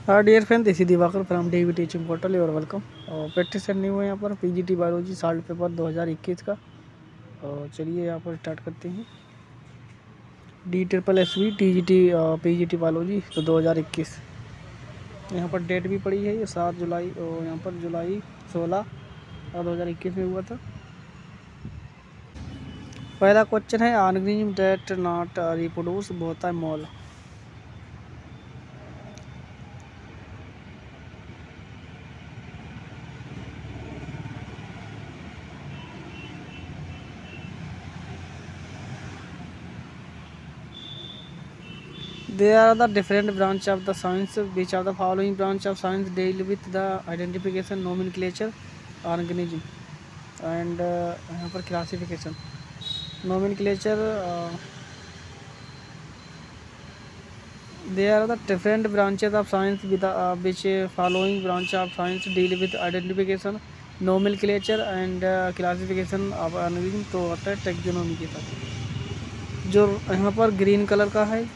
हाँ dear friend, this is Divakar from DV teaching portal. You're welcome. और practice करनी हुई है यहाँ पर पीजीटी बायोलॉजी साल्ट पेपर 2021 का। और चलिए यहाँ पर स्टार्ट करते हैं। DSSB TGT पीजीटी बायोलॉजी तो 2021। यहाँ पर डेट भी पड़ी है, ये 7 जुलाई और यहाँ पर जुलाई 16 और 2021 में हुआ था। पहला क्वेश्चन है organism that not reproduce both are mole. There are the different branch of the science. Which of the following branch of science deal with the identification, nomenclature, organism and यहाँ पर classification, nomenclature. There are the different branches of science with which following branch of science deal with identification, nomenclature and classification of organism। तो आता है taxonomy के साथ। जो यहाँ पर ग्रीन कलर का है,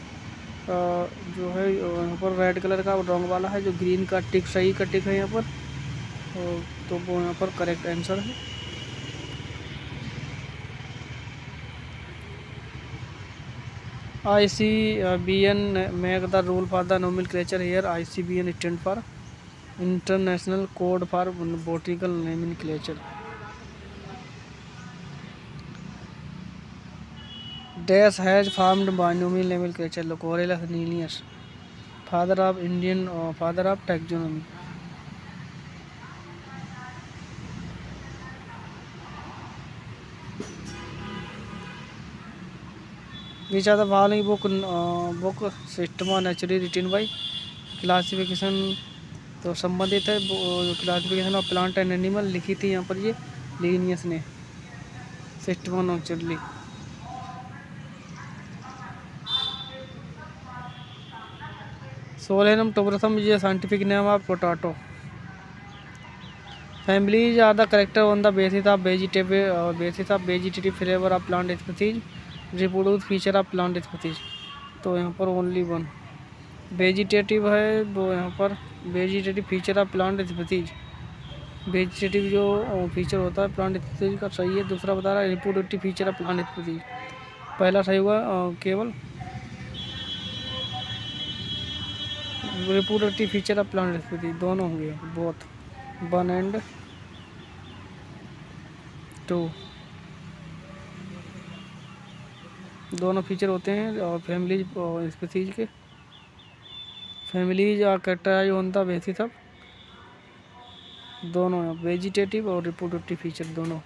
जो है यहाँ पर रेड कलर का रंग वाला है, जो ग्रीन का टिक सही का टिक है यहाँ पर, तो वो यहाँ पर करेक्ट आंसर है। ICBN make the rule for the nomenclature here. ICBN stand for international code for botanical nomenclature. Dash has formed binomial nomenclature, Corellus Linnaeus, father of taxonomy. Which are the following book system naturally written by classification तो संबंधित है, classification of plant and animal लिखी थी यहाँ पर ये Linnaeus ने, system naturally. Solanum tuberosum is a scientific name of potato. Families are the character on the basis of vegetative flavor of plant species, reproduce feature of plant species। तो यहाँ पर only one vegetative है, वो यहाँ पर vegetative feature of plant species, vegetative जो feature होता है प्लांट स्पीसीज का सही है। दूसरा बता रहा है reproductive feature of plant species, पहला सही हुआ केवल reproductive feature of plant species, दोनों होंगे बोथ 1 and 2, दोनों फीचर होते हैं। और फैमिलीज स्पीसीज के families characterise on the basis of, दोनों वेजिटेटिव और रिप्रोडक्टिव फीचर दोनों।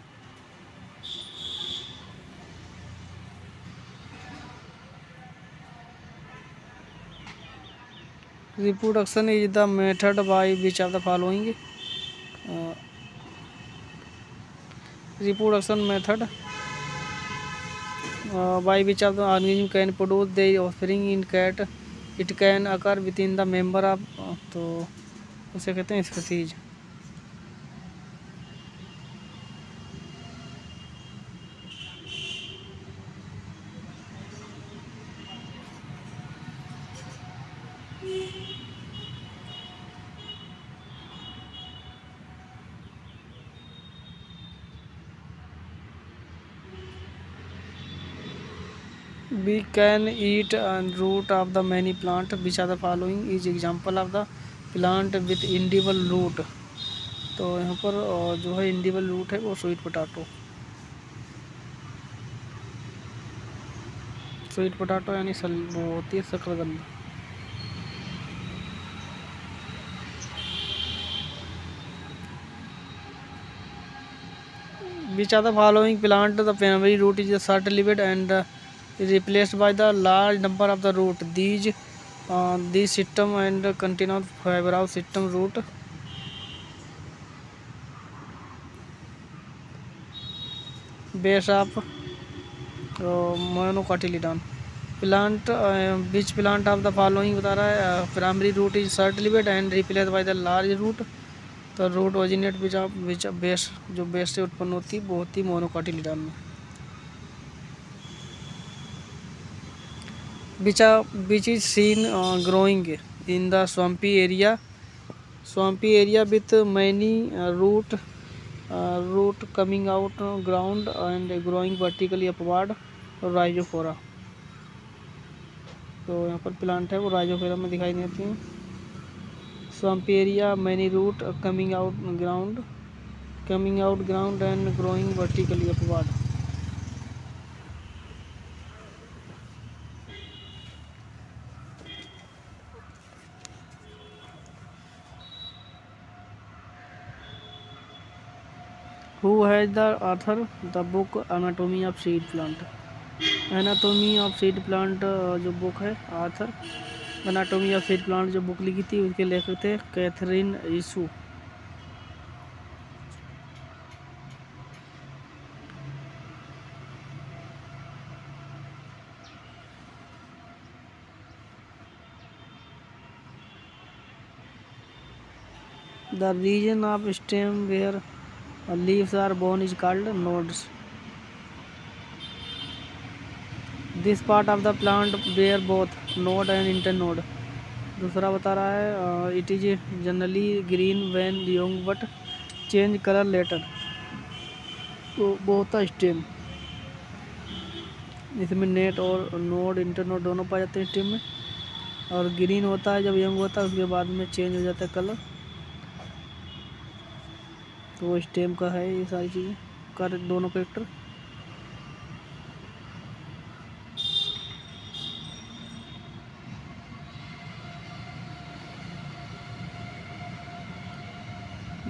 Reproduction is the method by which of the following reproduction method by which of the organism can produce their offspring in cat, it can occur within the member of तो उसे कहते हैं species. We can eat and root of the many plant. Which are the following is example of the plant with edible root। तो यहाँ पर जो है edible root है वो स्वीट पोटैटो, स्वीट पोटैटो यानी वो होती है शकरकंद। Which are the following plant the primary root is short-lived and is replaced by the large number of the root? These system and continuous fibrous system root। Base of monocotyledon plant। which plant of the following बता रहा है primary root is short-lived and replaced by the large root। तो root originate विच base, जो base से उत्पन्न होती है वो होती है मोनोकोटिलिडन में। which is seen growing in the swampy area with many root coming out ground and growing vertically upward, rhizophora। तो यहाँ पर प्लांट है वो राइजोफोरा में दिखाई देती हैं। Swampy area, many root coming out ground and growing vertically upward. Who has the author the book Anatomy of Seed Plant? Anatomy of seed plant जो बुक है, author anatomy of seed plant जो book लिखी थी उसके लेखक थे Katherine Esau. The region of stem where leaves are born is called nodes. This part of the plant bear both node and internode. दूसरा बता रहा है it is generally green when young but change colour later. तो both stem, इसमें नेट और node internode दोनों पाए जाते हैं स्टेम में, और ग्रीन होता है जब यंग होता है, उसके बाद में चेंज हो जाता है कलर। तो वो स्टेम का है ये सारी चीज़ें कर दोनों character.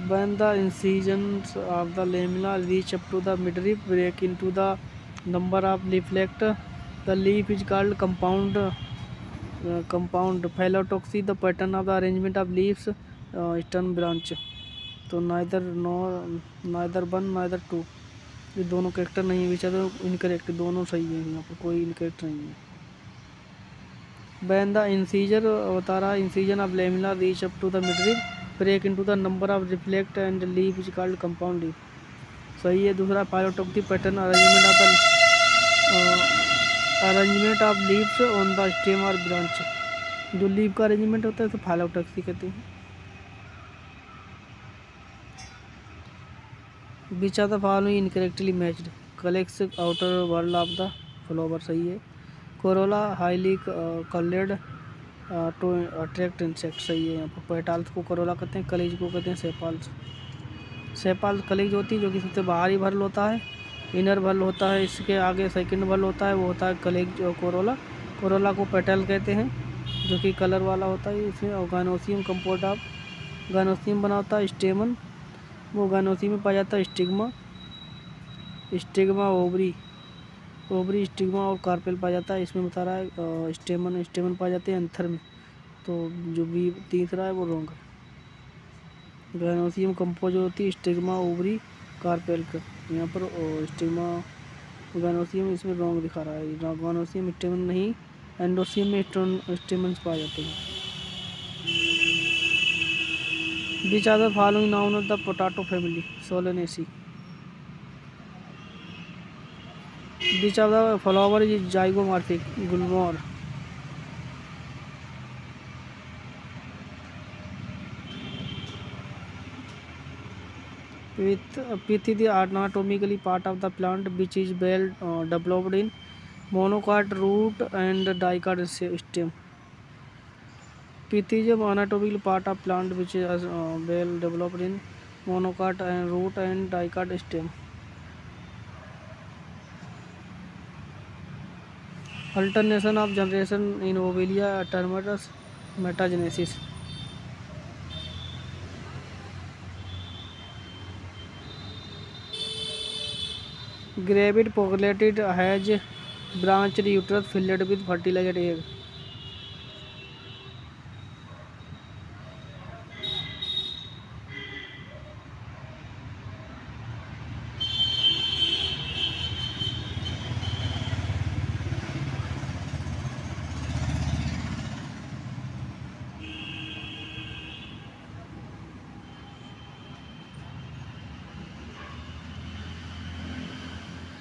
When the incisions of the lamina reach up to the midrib, break into the number of leaflet, the leaf is called compound phyllotoxy. The pattern of the arrangement of leaves stern branch। तो neither one neither two, ये दोनों character नहीं, which are incorrect, दोनों सही है, यहाँ पर कोई इनकरेक्ट नहीं है। When the बता रहा है incision of lamina reach up to the midrib, break into the number of reflect and leaf is called compound leaf, सही है। दूसरा phyllotoxy pattern arrangement of leaves on the stem or branch, जो leaf का arrangement होता है तो phyllotoxy कहते हैं। Which of the following incorrectly matched? Collects outer wall of the flower, सही है। Corolla highly colored to attract insect, सही है। यहाँ पर पेटाल्स को करोला कहते हैं, कलेज को कहते हैं सेपाल्स। सेपाल्स कलेज होती है जो कि सबसे बाहरी भरल होता है, इनर भरल होता है, इसके आगे सेकंड भरल होता है, वो होता है कलेज और कोरोला। कोरोला को पेटल कहते हैं जो कि कलर वाला होता है। इसमें ऑर्गेनोसियम कंपोज ऑफ ऑर्गेनोसियम बना होता है। स्टेमन, वो ऑर्गेनोसियम में पाया जाता है। स्टिग्मा ओवरी स्टिग्मा और कार्पेल पाया जाता है। इसमें बता रहा है स्टेमन पाए जाते हैं एंथर में, तो जो भी तीसरा है वो रॉन्ग है। ऑर्गेनोसियम कंपोज होती है स्टिग्मा ओवरी कार्पेल का, यहाँ पर स्टिग्मा ऑर्गेनोसियम इसमें रॉन्ग दिखा रहा है। ऑर्गेनोसियम स्टेमन नहीं, एंडोसियम में स्टेमन पाए जाते हैं। Which are the following noun of the potato family? Solanaceae. Which of the flower is zygomorphic? Gulmohar. Pith is the anatomically part of the plant which is well developed in monocot root and dicot stem. Pith is an anatomical part of plant which is well developed in monocot and root and dicot stem. Alternation of generation in Ovelia terminus metagenesis. Gravid populated has branched uterus filled with fertilized egg.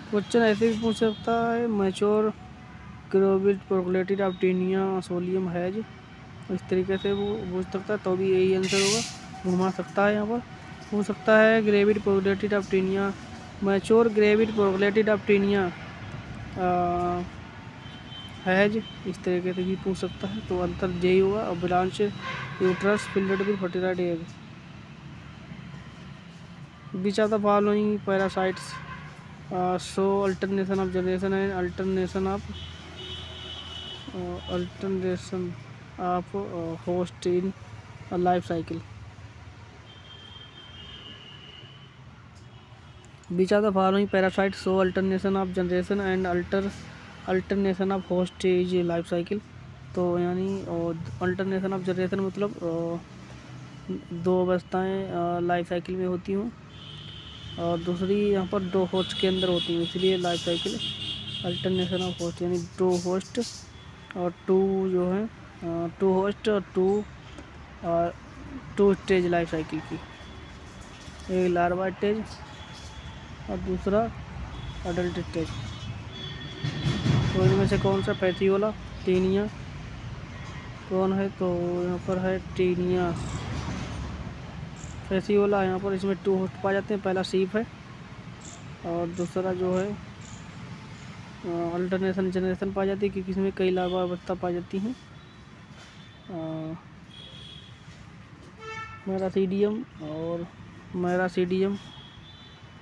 Question ऐसे भी पूछ सकता है, mature gravid proglottid of Taenia solium has इस तरीके से वो पूछ सकता है, तो भी यही आंसर होगा। घुमा सकता है यहाँ पर। पूछ सकता है gravid proglottid of Taenia, mature gravid proglottid of Taenia has, इस तरीके से भी पूछ सकता है। तो आंसर यही होगा। और branch uterus filled with fertilised egg. Which of the following parasites show alternation of generation and alternation of host in a life cycle? Which of the following parasites show alternation of generation and alternation of host in life cycle? तो यानी alternation of generation मतलब दो अवस्थाएं life cycle में होती हूँ, और दूसरी यहाँ पर दो होस्ट के अंदर होती है, इसलिए life cycle alternation of host, यानी टू होस्ट और टू जो है टू होस्ट और टू स्टेज लाइफ साइकिल की। एक लार्वा स्टेज और दूसरा अडल्ट स्टेज। तो इनमें से कौन सा पैथियोला टीनिया कौन है? तो यहाँ पर है टीनिया पैथियोला। यहाँ पर इसमें टू होस्ट पाए जाते हैं, पहला सीप है और दूसरा जो है अल्टरनेशन जनरेशन पाई जाती है, क्योंकि इसमें कई लार्वा अवस्था पाई जाती हैं। मैरासीडियम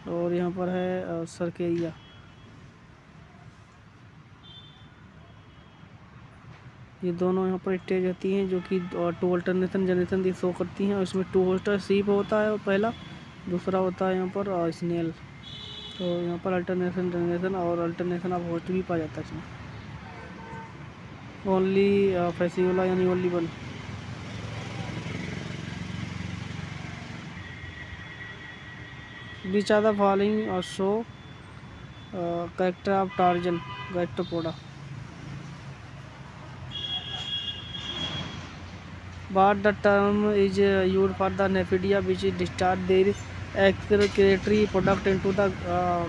और यहाँ पर है सर्केरिया। ये दोनों यहाँ पर स्टेज होती हैं जो कि टू अल्टरनेशन जनरेशन शो करती हैं, और इसमें टू होस्टर सीप होता है और पहला, दूसरा होता है यहाँ पर स्नेल। तो यहाँ पर अल्टरनेशन जनरेशन और अल्टरनेशन ऑफ होस्ट भी पाया जाता है इसमें। ओनली पैथियोला यानी only one. Which are the following show character of Tarzan Gastropod? But the term is used for the Nephidia which discharge their excretory product into the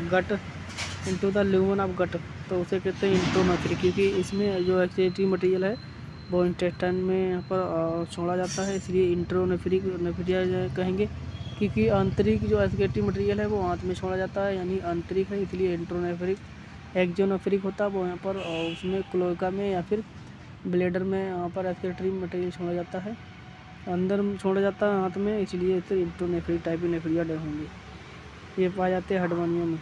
gut, into the lumen of gut। तो उसे कहते हैं इंट्रोनेफ्री, क्योंकि इसमें जो excretory material है वो intestine में यहाँ पर छोड़ा जाता है, इसलिए इंट्रोनेफ्रिक नेफ्रिया कहेंगे। क्योंकि आंतरिक जो एक्सक्रीटरी मटेरियल है वो आंत में छोड़ा जाता है, यानी आंतरिक है, इसलिए इंट्रोनेफ्रिक। एक्जोनेफ्रिक होता है वो यहाँ पर उसमें क्लोएका में या फिर ब्लेडर में यहाँ पर एक्सक्रीटरी मटेरियल छोड़ा जाता है, अंदर छोड़ा जाता है हाथ में, इसलिए इसे इंट्रोनेफ्रिक टाइप नेफ्रिया होंगे। ये पाए जाते हैं हडवानियों में।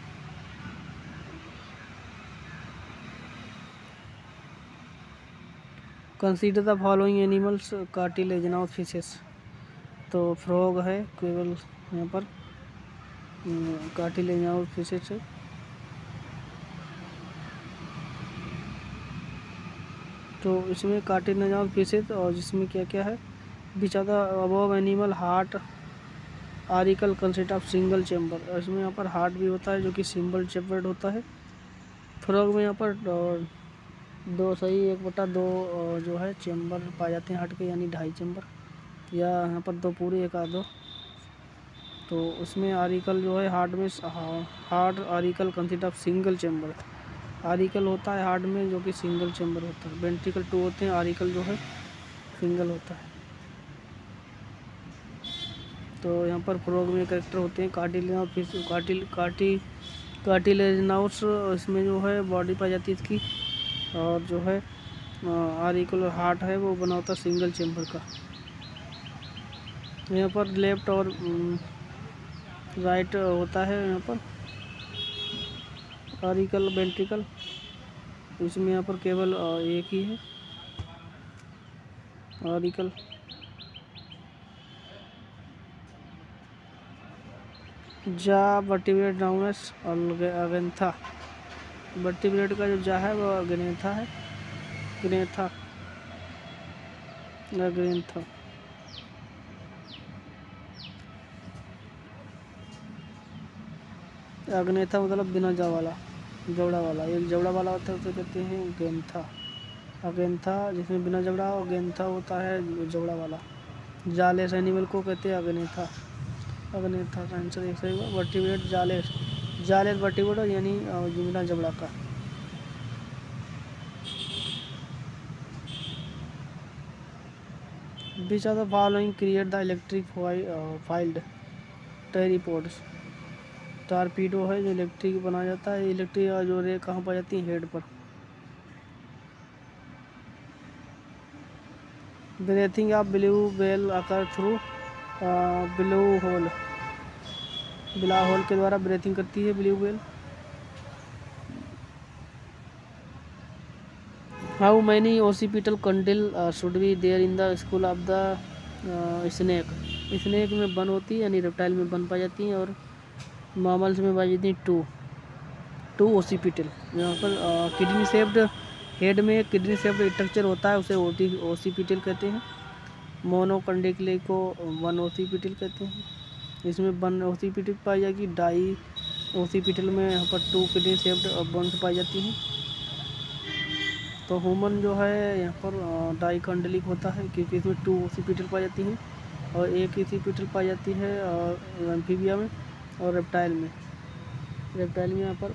Consider the following animals cartilaginous fishes. तो फ्रॉग है केवल यहाँ पर कार्टिलेजिनस फिशेस है। तो इसमें कार्टिलेजिनस फिशेस और जिसमें क्या क्या है, which are the above animal heart auricle consist of single chamber. इसमें यहाँ पर हार्ट भी होता है जो कि सिंगल चैम्बर्ड होता है। फ्रॉग में यहाँ पर 2/2 जो है चैम्बर पाए जाते हैं हार्ट के, यानी 2.5 चैम्बर, या यहाँ पर 2 पूरे 1 आधो। तो उसमें आरिकल जो है हार्ट में heart auricle consist of single chamber. Auricle होता है हार्ट में जो कि सिंगल चैम्बर होता है। वेंट्रिकल 2 होते हैं, आरिकल जो है सिंगल होता है। तो यहाँ पर फ्रॉग में कैरेक्टर होते हैं कार्टिलेजिनस, इसमें जो है बॉडी पाई जाती है इसकी, और जो है आरिकल हार्ट है वो बना होता है सिंगल चैम्बर का। यहाँ पर लेफ्ट और राइट होता है यहाँ पर आरिकल वेंट्रिकल, इसमें यहाँ पर केवल एक ही है आरिकल। जा वर्टिब्रेट नाउन अगेंथा। वर्टिब्रेट का जो जा है वो अगेंथा है, अगेंथा। अग्नेथा मतलब बिना जा वाला, जबड़ा वाला। एक जबड़ा वाला होता है उसे कहते हैं गेंथा। अगेंथा जिसमें बिना जबड़ा, और गेंथा होता है जबड़ा वाला। जालेस एनिमल को कहते हैं अग्नेथा। अग्नेथा का आंसर एक सही होगा। वर्टिब्रेट जालेस वर्टिब्रेट यानी बिना जबड़ा का। Which are the following create the electric field torpedos. Torpedo है जो इलेक्ट्रिक बनाया जाता है, इलेक्ट्रिक जो रे कहाँ पाई जाती है, हेड पर। Breathing of blue whale occur through blue hole, blow hole के द्वारा ब्रीथिंग करती है blue whale. How many occipital condyle should be there in the skull of the snake. Snake में बन होती है यानी रेप्टाइल में बन पाई जाती है, और मामल्स में पाई जाती है टू ओसिपिटल। यहाँ पर किडनी शेप्ड हेड में एक किडनी शेप्ड स्ट्रक्चर होता है, उसे ओसिपिटल कहते हैं। मोनोकंडिकली को वन ओसिपिटल कहते हैं। इसमें वन ओसिपिटल पाई जाएगी। डाई ओसिपिटल में यहाँ पर टू किडनी शेप्ड बोन्स पाई जाती हैं। तो ह्यूमन जो है यहाँ पर डाइकंडलिक होता है क्योंकि इसमें टू ओसिपिटल पाई जाती हैं, और एक ओसिपिटल पाई जाती है एम्फीबिया में और रेप्टाइल में। रेप्टाइल में यहाँ पर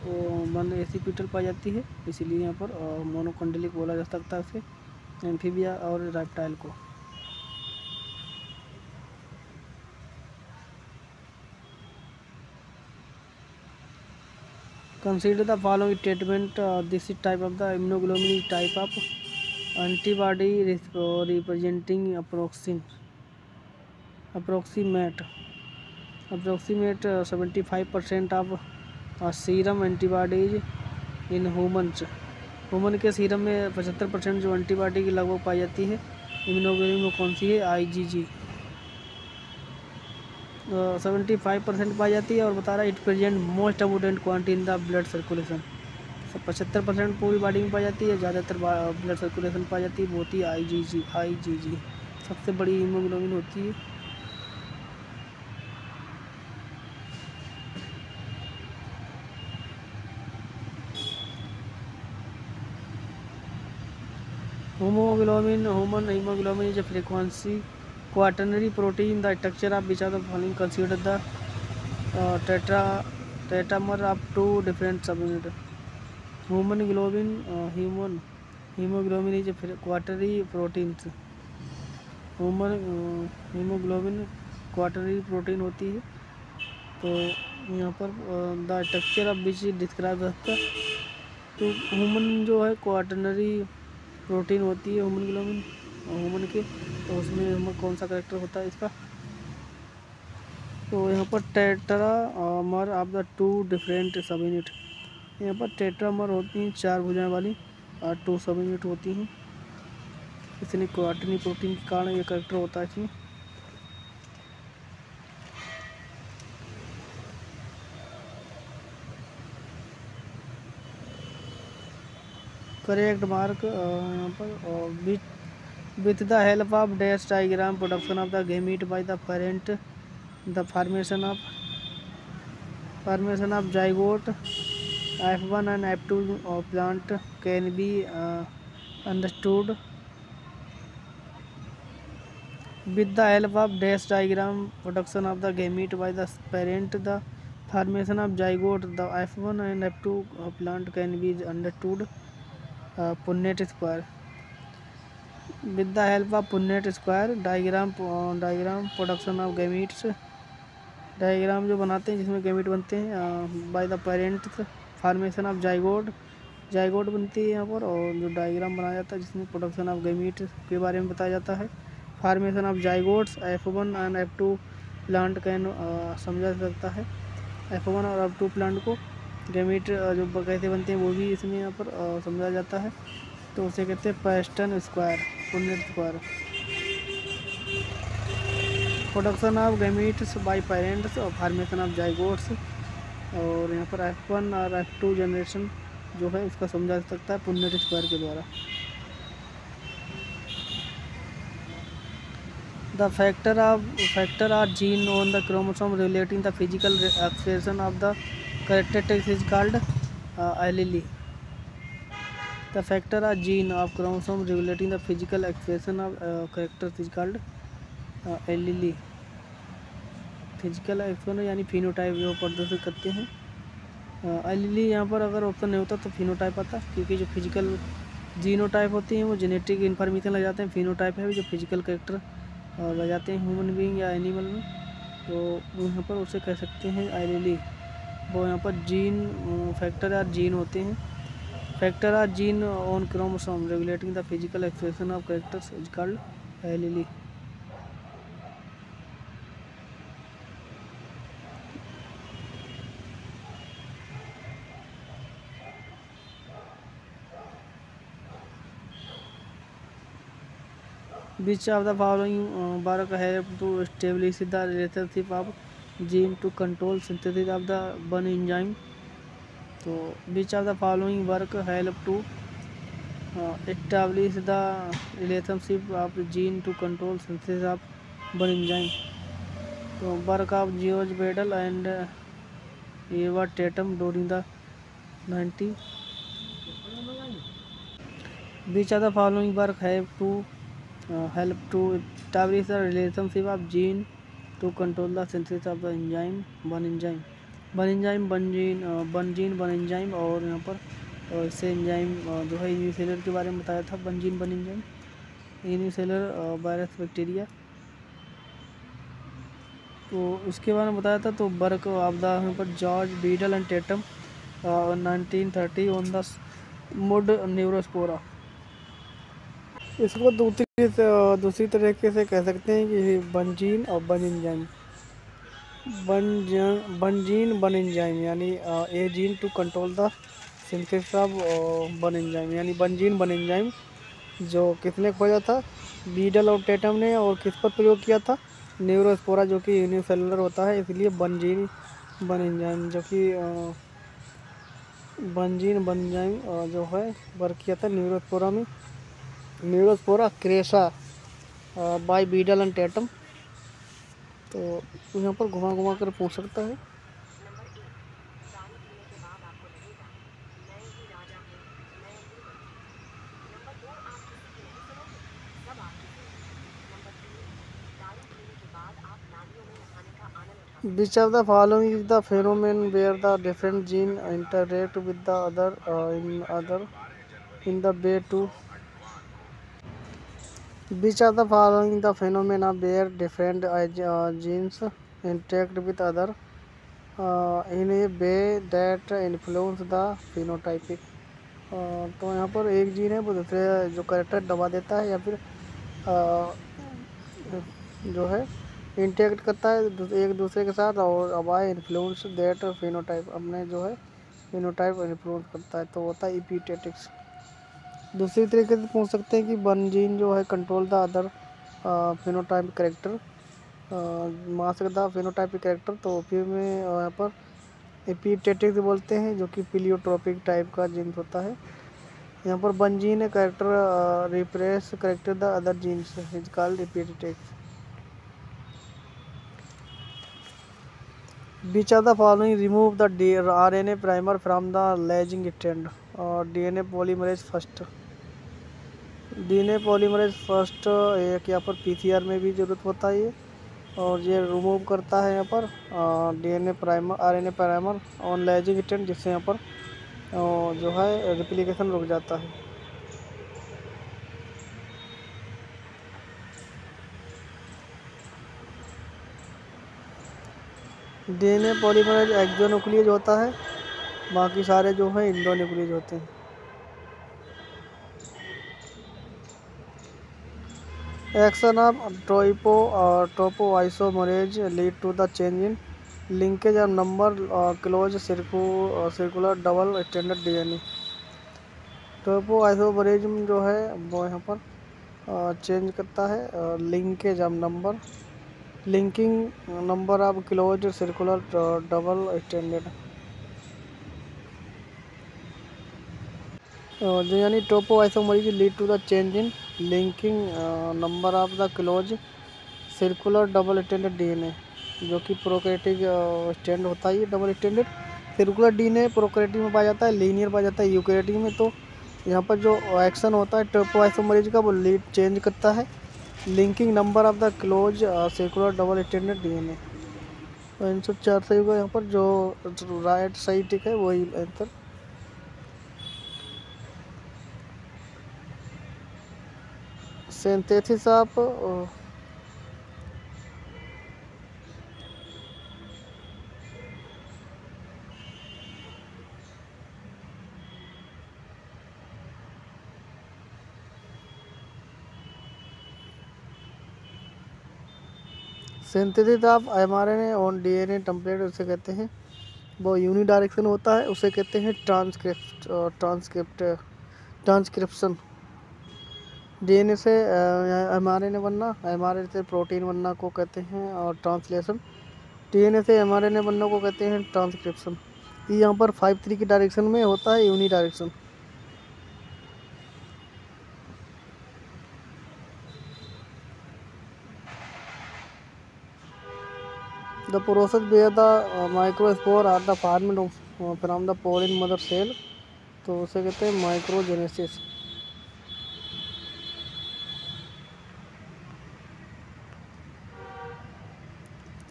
वन ओसिपिटल पाई जाती है, इसीलिए यहाँ पर मोनोकंडलिक बोला जा सकता है उसे, एम्फीबिया और रेप्टाइल को। Consider the following statement. This is type of the immunoglobulin is type of antibody representing approximate 75% of serum antibodies in humans. Human के सीरम में 75% जो एंटीबॉडी की लगभग पाई जाती है इम्यूनोग्लोबुलिन में कौन सी है, IgG। 75% पाई जाती है, और बता रहा है it present most abundant quantity in the blood circulation. 75% पूरी बॉडी में पाई जाती है, ज़्यादातर ब्लड सर्कुलेशन पाई जाती है, वो होती है IgG सबसे बड़ी हीमोग्लोबिन होती है। Human haemoglobin is a frequency quaternary protein, the structure of which of the following considered the tetramer of two different subunits. Hemoglobin is a quaternary protein. Haemoglobin quaternary protein होती है। तो यहाँ पर the structure of which describe करता है, तो human जो है क्वाटरनरी प्रोटीन होती है हीमोग्लोबिन ह्यूमन के, तो उसमें हमें कौन सा करेक्टर होता है इसका, तो यहाँ पर tetramer of the two different सब यूनिट। यहाँ पर टेट्रामर होती हैं 4 भुजाएं वाली और 2 सब यूनिट होती हैं, इसलिए क्वाटरनरी प्रोटीन के कारण ये करेक्टर होता है इसमें। करेक्ट मार्क यहाँ पर with the help of dash diagram production of the gamete by the parent, the formation of zygote F1 and F2 of plant can be understood. With the help of dash diagram production of the gamete by the parent, the formation of zygote, the F1 and F2 of plant can be understood. Punnett square. With the help of Punnett square diagram production of gametes, diagram जो बनाते हैं जिसमें gamete बनते हैं, by the parent formation of zygote बनती है यहाँ पर, और जो डायग्राम बनाया जाता है जिसमें प्रोडक्शन ऑफ गैमीट के बारे में बताया जाता है। Formation of zygotes F1 and F2 plant can समझा जा सकता है। F1 और F2 प्लांट को गैमीट जो कैसे बनते हैं वो भी इसमें यहाँ पर समझा जाता है, तो उसे कहते हैं पैस्टन square, Punnett square. Production of gametes by parents और फॉर्मेशन ऑफ जाइगोट्स, और यहाँ पर F1 और F2 जनरेशन जो है उसका समझा जा सकता है पुन्नेट स्क्वायर के द्वारा। The factor are gene on the chromosome relating the physical expression of the characteristics is called allele. The factor are gene of chromosome regulating the physical expression of characters is called allele. Physical expression यानी phenotype जो प्रदर्शित करते हैं। एलीली यहाँ पर अगर option नहीं होता तो फिनोटाइप आता, क्योंकि जो फिजिकल जीनोटाइप होती हैं वो जेनेटिक इन्फॉर्मेशन लग जाते हैं, फिनोटाइप है जो फिजिकल कैरेक्टर बजाते हैं ह्यूमन बीइंग या एनिमल में, तो यहाँ पर उसे कह सकते हैं एलीली। वो यहाँ पर जीन फैक्टर या जीन होते हैं। Factor are gene on chromosome regulating the physical expression of characters is called allele. Which of the following work help to establish the relationship of gene to control synthesis of the one enzyme? तो which of the following work help to establish the relationship of gene to control synthesis of one enzyme? तो work of George Bedell and Eva Tatum during the 90s. Which of the following work help to establish the relationship of gene to control the synthesis of the enzyme one enzyme? One gene one enzyme, और यहाँ पर इससे enzyme जो है unicellular के बारे में बताया था। One gene one enzyme, unicellular virus bacteria, तो इसके बारे में बताया था। तो वर्क ऑफ द यहाँ पर George Beadle and Tatum 1930 on the mould Neurospora. इसको दूसरी तरीके से कह सकते हैं कि वन जीन और one enzyme. One gene one enzyme यानी a gene to control the synthesis of one enzyme, यानी वन जीन वन एंजाइम जो किसने खोजा था? बीडल और टेटम ने। और किस पर प्रयोग किया था? न्यूरोस्पोरा, जो कि यूनिसेलुलर होता है, इसलिए वन जीन वन एंजाइम, जो कि वन जीन वन एंजाइम जो है वर्क किया था न्यूरोस्पोरा में। Neurospora crassa by Beadle and Tatum. तो यहाँ पर घुमा घुमा कर पूछ सकता है। Which of the following is the phenomenon where the different gene interact with the other in the way to? Which of the following the phenomena where different genes interact with other in a way that influence the phenotypic? तो यहाँ पर एक gene है वो दूसरे जो character दबा देता है या फिर जो है इंटरेक्ट करता है एक दूसरे के साथ, और अबाय इन्फ्लुएंस दैट फिनोटाइप, अपने जो है फिनोटाइप इन्फ्लुएंस करता है, तो होता है एपिजेनेटिक्स। दूसरी तरीके से पूछ सकते हैं कि वन जीन जो है control the other phenotype character, mask the phenotypic character, तो फिर में यहाँ पर एपिजेनेटिक्स बोलते हैं, जो कि प्लियोट्रोपिक टाइप का जीन होता है। यहाँ पर one gene character repress character the other genes is called epigenetics. Which of the following remove the RNA primer from the lagging strand? DNA polymerase first। DNA polymerase first एक यहाँ पर PCR में भी ज़रूरत होता है ये, और ये रिमूव करता है यहाँ पर DNA primer RNA primer on lagging strand, जिससे यहाँ पर जो है रेप्लिकेशन रुक जाता है। DNA पॉलीमरेज एक्सोन्यूक्लियस होता है, बाकी सारे जो है इंडोन्यूक्लियस होते हैं। Action of topoisomerase lead to the change in linkage of number close circular double standard DNA। Topoisomerase जो है वो यहाँ पर चेंज करता है linkage of number linking number of close circular double standard, जो यानी topoisomerase lead to the change in linking number of the close circular double standard DNA, जो कि प्रोकैरियोटिक स्टैंड होता है। ये double standard circular DNA prokaryotic में पाया जाता है, लीनियर पाया जाता है यूकैरियोटिक में। तो यहाँ पर जो एक्शन होता है ट्रोपोआइसोमरेज का, वो लीड चेंज करता है linking number of the close circular double standard DNA। तो आंसर 4 सही होगा यहाँ पर, जो राइट सही टिक है वही answer. Synthesis of synthesis of mRNA on DNA template उसे कहते हैं, वो यूनिडायरेक्शन होता है, उसे कहते हैं ट्रांसक्रिप्शन। DNA से mRNA बनना, mRNA से प्रोटीन बनना को कहते हैं और ट्रांसलेशन। DNA से mRNA बनना को कहते हैं ट्रांसक्रिप्शन। ये यहाँ पर 5-3 की डायरेक्शन में होता है यूनिडायरेक्शन। The process where the microspore are the formed from the pollen mother cell, तो उसे कहते हैं microgenesis.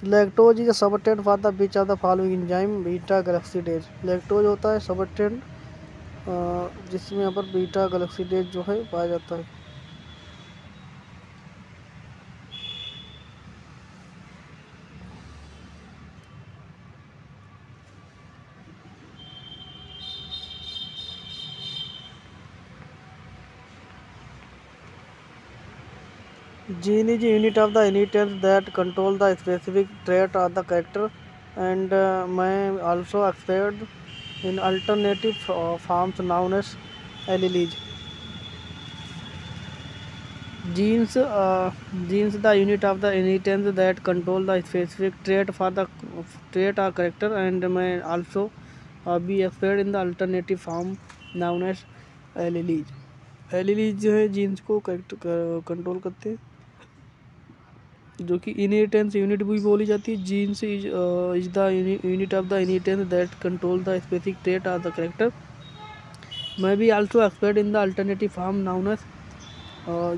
Lactose is substrate for the which of the following enzyme beta galactosidase. Lactose होता है सबस्ट्रेट जिसमें यहाँ पर बीटा गैलेक्सीडेज जो है पाया जाता है। Gene is a unit of the inheritance that control the specific trait or the character and may also expressed in alternative forms known as alleles. Genes the unit of the inheritance that control the specific trait for the trait or character and may also be expressed in the alternative form known as alleles. Alleles जो है jeans को control करते हैं, जो कि inheritance unit भी बोली जाती है। Genes is the unit of the inheritance that control the specific trait और द कैरेक्टर मैं भी also expert in the alternative form known as,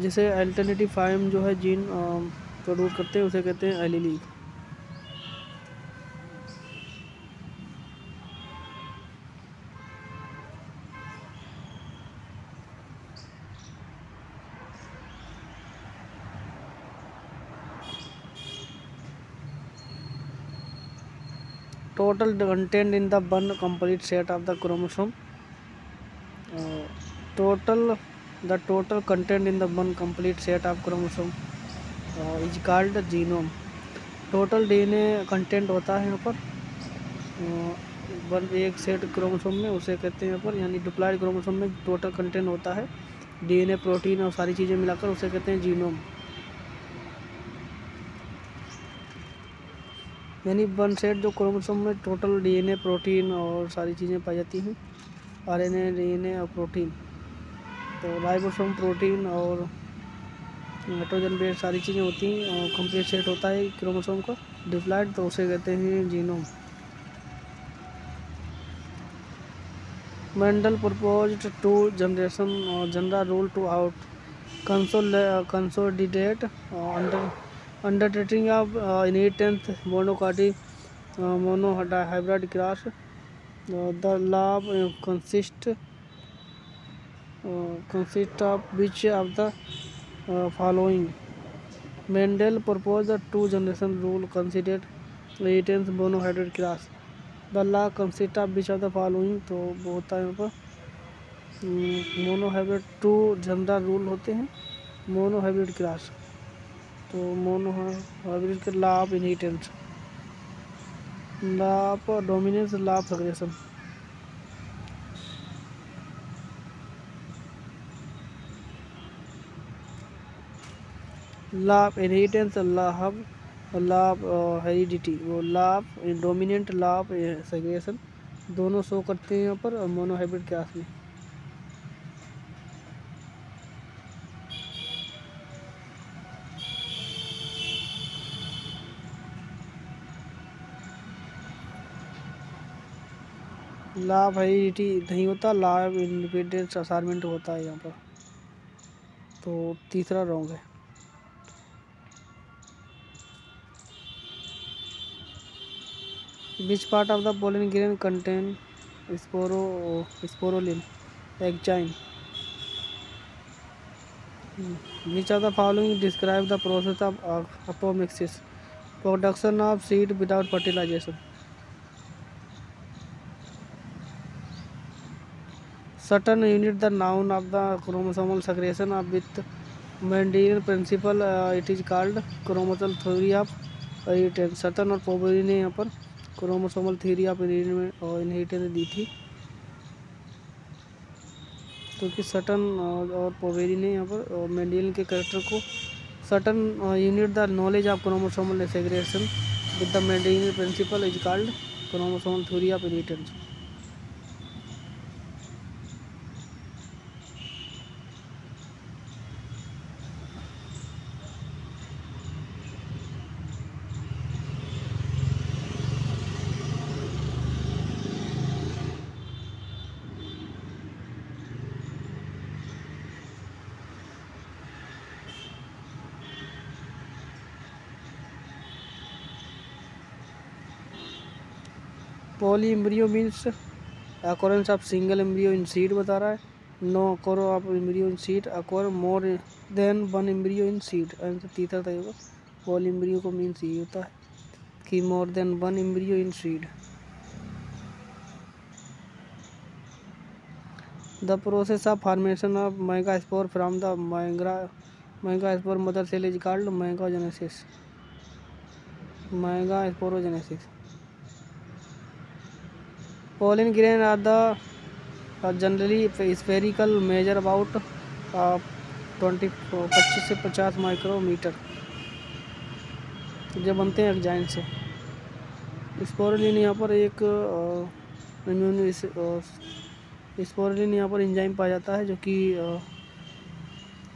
जैसे अल्टरनेटिव फॉर्म जो है जीन प्रोड्यूस करते हैं उसे कहते हैं allele. Total content in the one complete set of the chromosome. The total content in the one complete set of chromosome is called the genome. Total DNA content होता है यहाँ पर एक सेट क्रोमोसोम में, उसे कहते हैं यहाँ पर, यानी डिप्लॉयड क्रोमोसोम में टोटल कंटेंट होता है DNA प्रोटीन और सारी चीज़ें मिलाकर, उसे कहते हैं जीनोम। यानी वन सेट जो क्रोमोसोम में टोटल DNA प्रोटीन और सारी चीज़ें पाई जाती हैं, RNA DNA और प्रोटीन, तो राइबोसोम प्रोटीन और नाइट्रोजन बेस सारी चीज़ें होती हैं और कंप्लीट सेट होता है क्रोमोसोम का डिप्लॉयड, तो उसे कहते हैं genome. Mendel proposed two generation general rule to out consolidate undertaking of inheritance monocardinal monohybrid cross. The law consists of which of the following? Mendel proposed the two-generation rule considered inheritance monohybrid cross. The law consists of which of the following? तो वो होता है यहाँ पर monohybrid to general rule होते हैं monohybrid cross, तो monohybrid के law of inheritance, law of dominance, law of succession. Law of inheritance, law of heredity, वो law of dominant, law of succession दोनों शो करते हैं यहाँ पर मोनोहाइब्रिड क्रॉस में। लॉ ऑफ हेरिडिटी नहीं होता, लॉ ऑफ इंडिपेंडेंस असाइनमेंट होता है यहाँ पर, तो तीसरा रॉन्ग है। Which part of the pollen grain contain sporopollenin exine. Which of the following describe the process of apomixis, production of seed without fertilization. Certain unit the noun of the chromosomal segregation of with Mendelian principle, it is called chromosomal theory of inheritance. Sutton और Boveri ने यहाँ पर chromosomal theory of inheritance दी थी, क्योंकि Sutton और Boveri ने यहाँ पर मेंडेलियन के कैरेक्टर को Sutton unit the knowledge of chromosomal segregation with the Mendelian principle is called chromosomal theory of inheritance. Poly embryo means occurrence of single embryo in seed बता रहा है। No occur of embryo in seed, occur more than one embryo in seed. Answer तीसरा था होगा। Poly embryo को means ये होता है कि more than one embryo in seed. The process of formation of megaspore from the megaspore mother cell is called megagenesis. Megasporogenesis. Pollen grain are generally spherical, measure about 25 से 50 micrometer जब बनते हैं exine से। स्पोरुलिन यहाँ पर एक स्पोरुलिन यहाँ पर एंजाइम पाया जाता है जो कि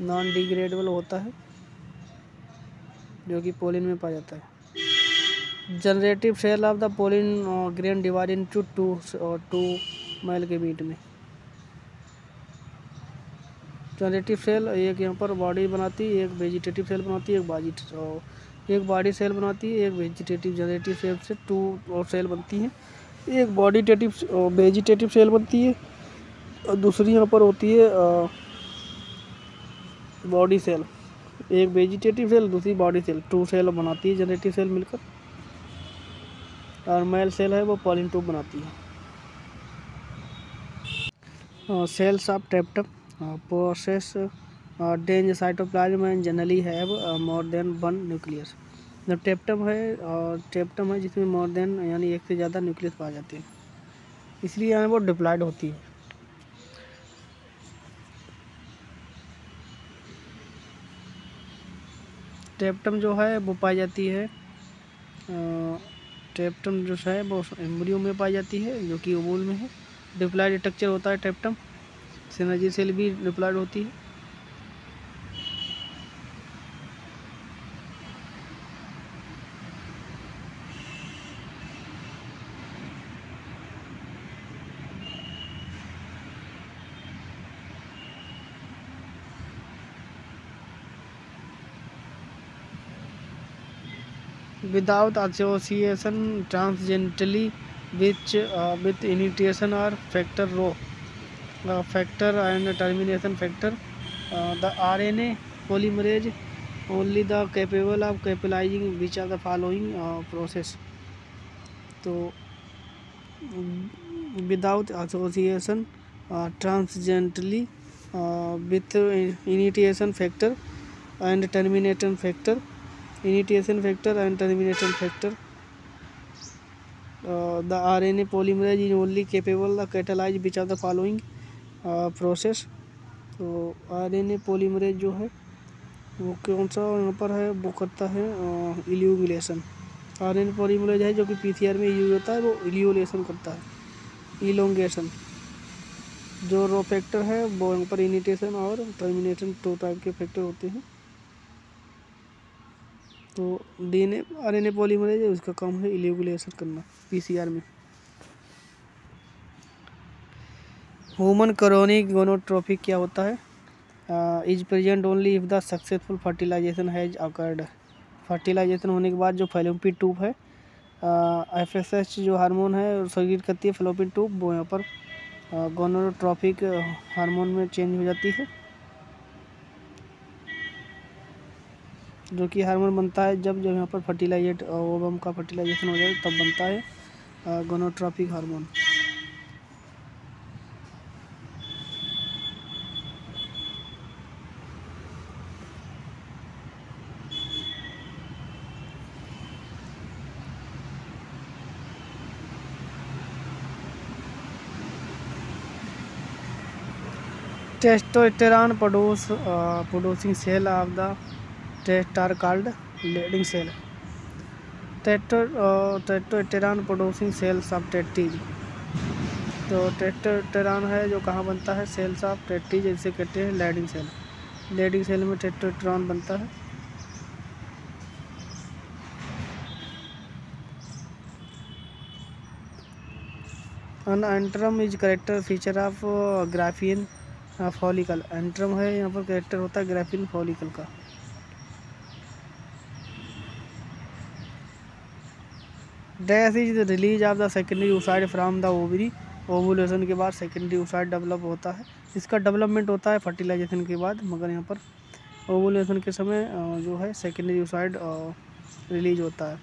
नॉन डिग्रेडेबल होता है, जो कि पोलिन में पाया जाता है। Generative cell of the pollen grain divide into two male के बीच में। जनरेटिव सेल एक यहाँ पर बॉडी बनाती है, एक वेजिटेटिव सेल बनाती है, एक बॉडी सेल बनाती है, एक वेजिटेटिव। जनरेटिव सेल से टू और सेल बनती हैं, एक बॉडीटेटिव वेजिटेटिव सेल बनती है और दूसरी यहाँ पर होती है बॉडी सेल। एक वेजिटेटिव सेल, दूसरी बॉडी सेल, टू सेल बनाती है जनरेटिव सेल मिलकर, और मेल सेल है वो पॉलिन ट्यूब बनाती है। Cells of tapetum process dense cytoplasm and generally have more than one nucleus. जो ट्रेप्टम है जिसमें मोर देन यानी एक से ज़्यादा न्यूक्लियस पाए जाते हैं, इसलिए यहाँ वो डिप्लॉयड होती है। ट्रेप्टम जो है वो पाई जाती है ट्रेप्टम जो है वो एम्ब्रियो में पाई जाती है, जो कि ओवूल में है। डिप्लॉयड स्ट्रक्चर होता है ट्रेप्टम। सिनर्जी सेल भी डिप्लॉयड होती है। Without association transgenially with initiation or factor and termination factor, the RNA polymerase only the capable of catalyzing which are the following process. तो without association transgenially with initiation factor and termination factor, the RNA polymerase is only capable of catalyze which of the following process. तो RNA polymerase जो है वो कौन सा यहाँ पर है, वो करता है इल्यूमिनेशन। RNA polymerase है जो कि PCR में यूज होता है, वो इल्यूमिनेशन करता है, इलोंगेशन। जो रो फैक्टर है वो यहाँ पर इनिटेशन और टर्मिनेशन दो टाइप के फैक्टर होते हैं। तो DNA RNA पॉलीमरेज है, उसका काम है इल्यूमिनेशन करना PCR में। ह्यूमन कॉरोनिक गोनोट्रोपिक क्या होता है? Is present only if the successful fertilisation has occurred. Fertilisation होने के बाद जो फैलोपियन ट्यूब है, FSH जो हार्मोन है शरीर करती है फैलोपियन ट्यूब, वो यहाँ पर गोनोट्रोपिक हार्मोन में चेंज हो जाती है, जो कि हार्मोन बनता है जब यहाँ पर फर्टिलाइजेट ओवम का फर्टिलाइजेशन हो जाए तब बनता है गोनोट्रोपिक hormone. Testosterone producing cell of the test are called Leydig cell. Testosterone producing cells of testes, तो टेस्टोस्टेरोन है जो कहाँ बनता है, सेल्स ऑफ टेस्टिस, जिसे कहते हैं लेडिंग सेल। लेडिंग सेल में टेस्टोस्टेरोन बनता है। An antrum is character feature of Graafian follicle. Antrum है यहाँ पर करेक्टर होता है ग्राफियन फॉलिकल का। Dash is the release of the secondary oocyte from the ovary. Ovulation के बाद सेकेंडरी oocyte डेवलप होता है। इसका डेवलपमेंट होता है फर्टिलाइजेशन के बाद, मगर यहाँ पर ओवुलेशन के समय जो है सेकेंडरी oocyte रिलीज होता है।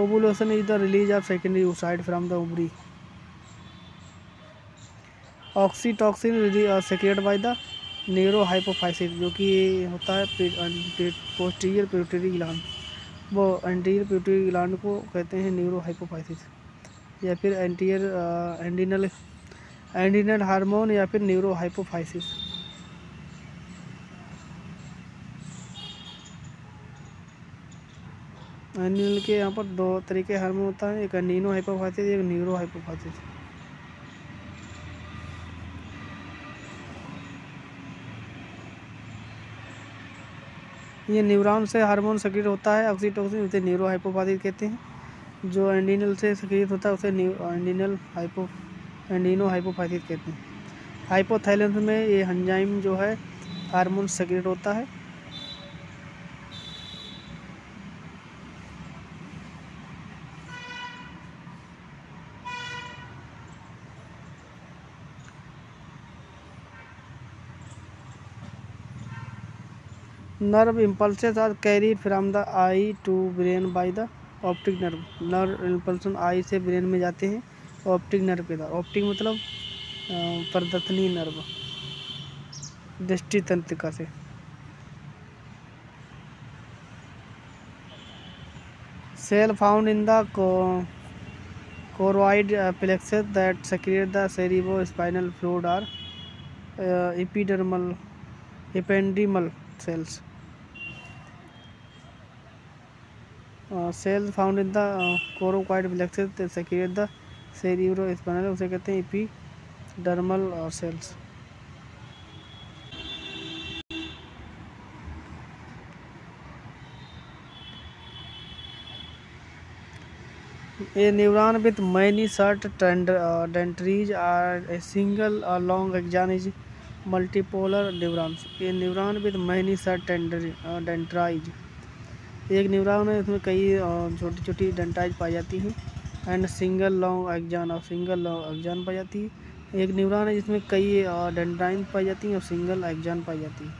Ovulation is the release of secondary oocyte from the ovary. Oxytocin secreted by the neurohypophysis, जो कि होता है पोस्टीरियर पिट्यूटरी ग्लैंड। वो एंटीरियर पिट्यूटरी ग्लैंड को कहते हैं न्यूरोहाइपोफाइसिस, या फिर एंडीनल हार्मोन, या फिर न्यूरोहाइपोफाइसिस। एंडीनल के यहाँ पर दो तरीके हार्मोन होता है, एक एंडीनो हाइपोफाइसिस, एक न्यूरो हाइपोफाइसिस। ये न्यूरॉन से हार्मोन सेक्रेट होता है ऑक्सीटोसिन, उसे न्यूरो हाइपोफाइसिस कहते हैं। जो एंडीनल से सेक्रेट होता है उसे एंडीनो हाइपोफाइसिस कहते हैं। हाइपोथैलेमस में ये एंजाइम जो है हार्मोन सेक्रेट होता है। Nerve impulses are carry from the eye to brain by the optic nerve. Nerve impulses eye से ब्रेन में जाते हैं ऑप्टिक नर्व के द्वारा। ऑप्टिक मतलब प्रदर्शनी नर्व, दृष्टि तंत्रिका से। Cell found in the choroid plexus that secrete the cerebrospinal fluid are ependymal cells. Cells found in the coracoid plexus that secrete the cerebrospinal, उसे कहते हैं epidermal cells. A neuron with many short dendrites or a single long axon is multipolar neurons. ये neuron with many short डेंड्राइज, एक neuron है इसमें कई छोटी छोटी डेंड्राइज पाई जाती हैं। एंड सिंगल लॉन्ग एक्जान, और सिंगल लॉन्ग एक्जान पाई जाती है। एक न्यूरॉन है जिसमें कई डेंड्राइन पाई जाती हैं और सिंगल एक्जान पाई जाती है,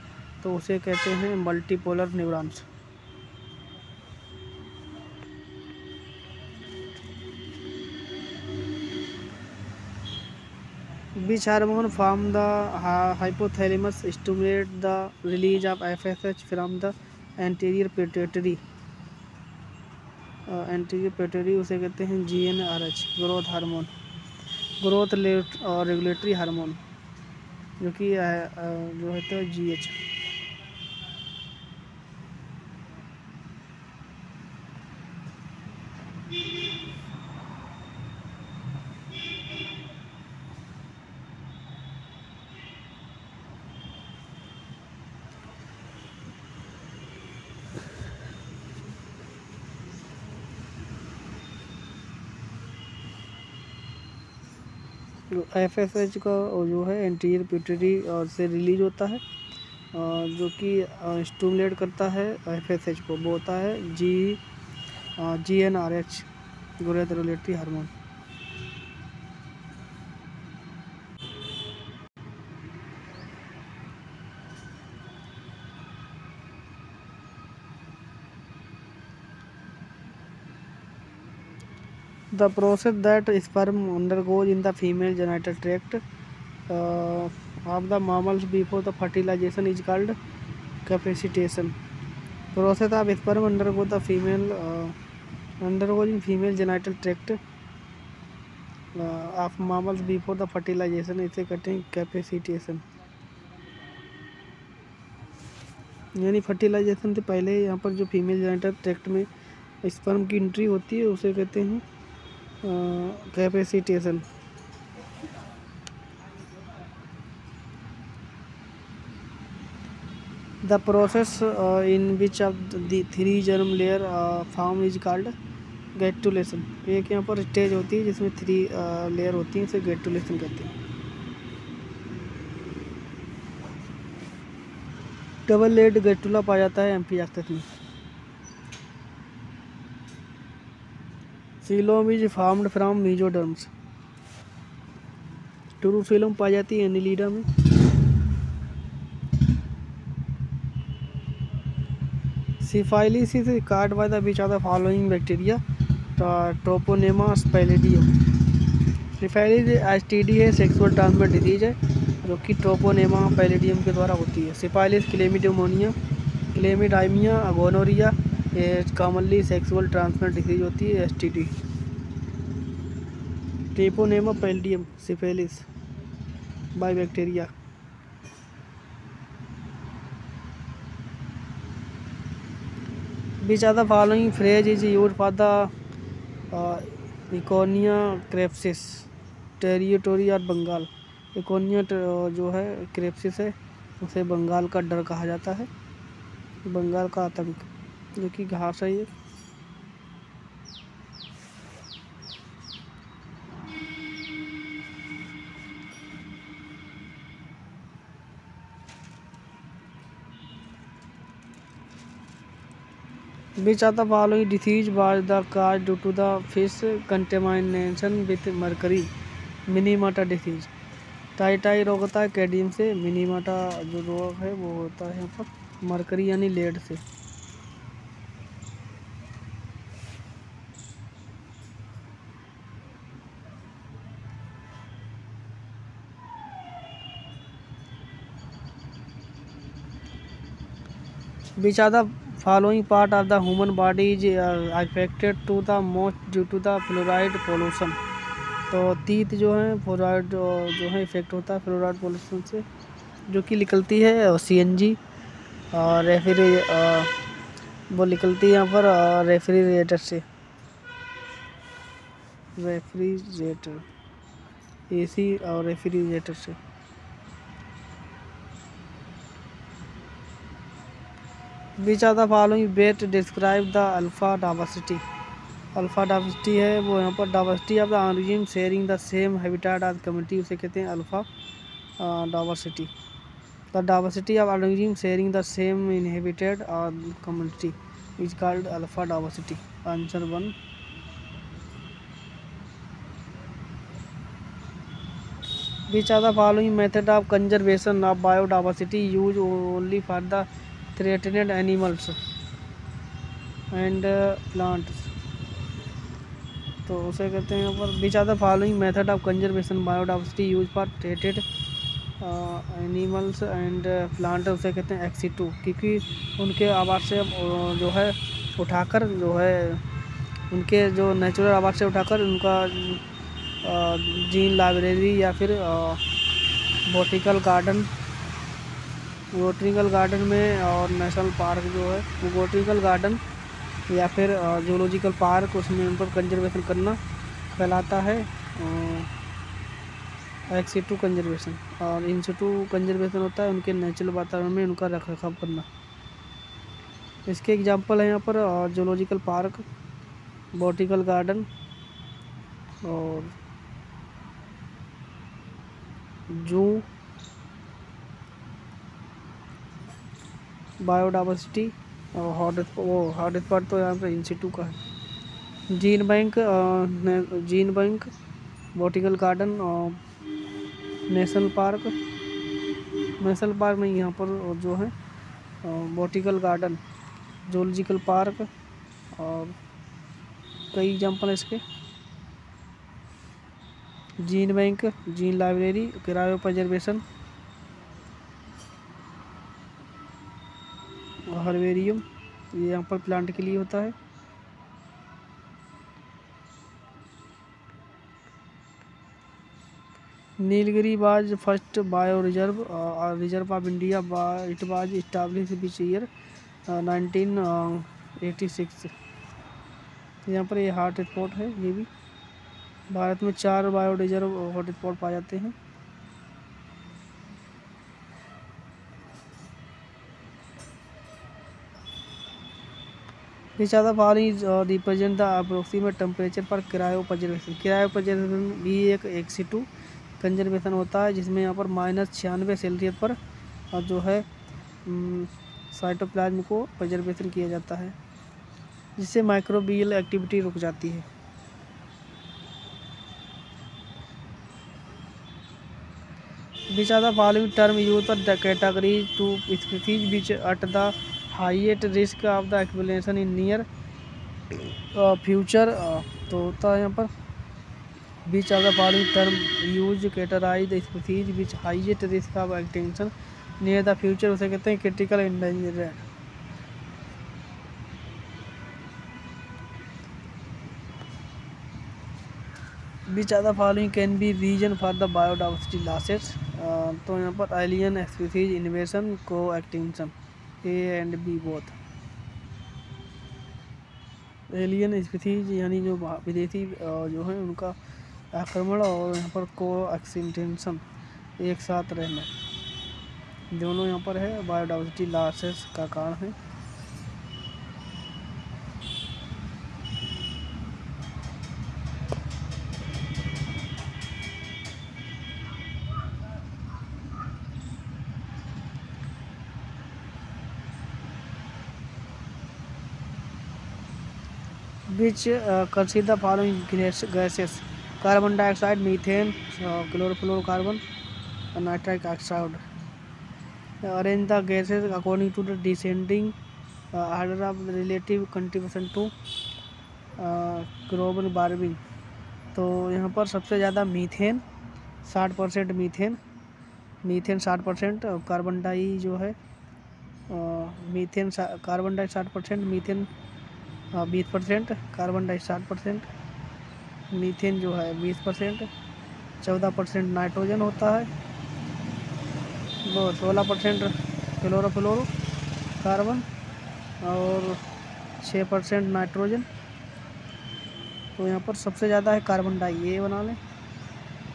तो उसे कहते हैं multipolar neurons. Which hormone from the hypothalamus stimulate the release of FSH from the anterior pituitary? Anterior pituitary उसे कहते हैं GnRH, ग्रोथ हार्मोन, ग्रोथ और रेगुलेटरी हार्मोन, जो कि जो है तो GH। FSH का जो है एंटीरियर पिट्यूटरी से रिलीज होता है, जो कि स्टिमुलेट करता है FSH को, वो होता है GnRH, growth regulatory hormone. The process that sperm undergoes in the female genital tract of the mammals before the fertilization is called capacitation. Process of sperm undergoes in female genital tract of mammals before the fertilisation, इसे कहते हैं capacitation. यानी fertilisation से पहले यहाँ पर जो female genital tract में स्पर्म की एंट्री होती है उसे कहते हैं capacitation. The process in which of the 3 germ layer form is called gastrulation. एक यहाँ पर स्टेज होती है जिसमें 3 लेयर होती हैं, इसे गैट्यूलेशन कहते हैं। डबल लेड गैट्यूला पाया जाता है एम्फिऑक्सेस में। Coelom is formed from mesoderms. ट्रूफिलम पाई जाती है एनिलीडा में। Syphilis is caused by the which of the following bacteria, Treponema pallidum. Syphilis STD है, सेक्सुअल ट्रांसमिट डिजीज है, जो कि ट्रोपोनेमा पैलिडियम के द्वारा होती है। सिफाइलिस क्लेमिडोमोनिया, क्लेमिडाइमिया, गोनोरिया, ये कॉमनली सेक्सुअल ट्रांसमिट डिजीज होती है, STD. Treponema pallidum syphilis by bacteria. Which of the following phrase is used for the इकोनिया क्रेप्सिस टेरिटोरी और बंगाल। इकोनिया जो है क्रेप्सिस है, उसे बंगाल का डर कहा जाता है, बंगाल का आतंक, जो कि घास है ये। Which of the following disease was the cause due to the fish contamination with mercury? मिनीमाटा disease. Tie रोग होता है कैडियम से, मिनीमाटा जो रोग है वो होता है यहाँ पर मरकरी यानी लेड से। Which of the following part of the human body is affected to the most due to the fluoride pollution? तो तीत जो है फ्लोराइड जो है इफेक्ट होता है फ्लोराइड पोल्यूशन से, जो कि निकलती है सीएनजी और वो निकलती है यहाँ पर रेफ्रिजरेटर से, रेफ्रिजरेटर एसी और रेफ्रिजरेटर से। Which of the following best describe the alpha diversity? Alpha diversity है वो यहाँ पर diversity of the organism sharing the same habitat as community, उसे कहते हैं alpha diversity. The diversity of organism sharing the same in habitat और community is called alpha diversity. Answer 1। Which of the following method of conservation of biodiversity used only for the threatened animals and plants? तो उसे कहते हैं यहाँ पर which are the following method of conservation biodiversity use for threatened animals and plant, उसे कहते हैं एक्सी2, क्योंकि उनके आवाज़ से जो है उठाकर जो है उनके जो नेचुरल आवाज़ से उठाकर उनका जीन लाइब्रेरी या फिर बोटिकल गार्डन में और नेशनल पार्क जो है वो बोटिकल गार्डन या फिर जूलॉजिकल पार्क, उसमें उन पर कंजर्वेशन करना कहलाता है एक्सी2 कंजर्वेशन। और इंसिटू कंजर्वेशन होता है उनके नेचुरल वातावरण में उनका रखरखाव करना। इसके एग्जांपल है यहाँ पर जूलॉजिकल पार्क, बोटिकल गार्डन और जू, बायोडाइवर्सिटी और हॉटस्पॉट तो यहाँ पर इंसिटू का है। जीन बैंक, बोटिकल गार्डन और नेशनल पार्क में यहाँ पर जो है बोटिकल गार्डन, जूलॉजिकल पार्क और कई एग्जाम्पल है इसके। Gene bank, gene library, cryo preservation, herbarium, ये यहाँ पर प्लांट के लिए होता है। Nilgiri was first bio reserve of India, it was establish which year 1986। यहाँ पर ये हॉट स्पॉट है। ये भी भारत में 4 बायो रिजर्व हॉट स्पॉट पाए जाते हैं। Which are the following represent the approximate temperature पर क्रायो प्रिजर्वेशन भी एक एक्सिटू कंजर्वेशन होता है, जिसमें यहाँ पर -96 पर जो है साइटोप्लाज्म को प्रिजर्वेशन किया जाता है, जिससे माइक्रोबियल एक्टिविटी रुक जाती है। Which are the following term used for the category to species which at the highest risk of the extinction in near future, तो होता है यहाँ पर which are the following term used to categorize the species which highest risk of extinction near the future, उसे कहते हैं critical endangered। Which are the following can be reason for the biodiversity losses, तो यहाँ पर alien species invasion, co-extinction, A and B both। Alien species यानी जो विदेशी जो है उनका आक्रमण, और यहाँ पर को-एक्सटिंक्शन एक साथ रहना, दोनों यहाँ पर है बायोडाइवर्सिटी लॉसेस का कारण है। Which consider the following gases: carbon dioxide, methane, chlorofluorocarbon, and nitric oxide। Arrange the gases according to the descending order of relative contribution to global warming. तो यहाँ पर सबसे ज़्यादा मीथेन 60%, मीथेन 60%, कार्बन डाई जो है carbon di 60%, methane 20%, carbon di 60%, methane जो है 20%, 14% nitrogen होता है, वो 16% क्लोरोफ्लोरो कार्बन और 6% नाइट्रोजन। तो यहाँ पर सबसे ज़्यादा है कार्बन डाई, ये बना लें।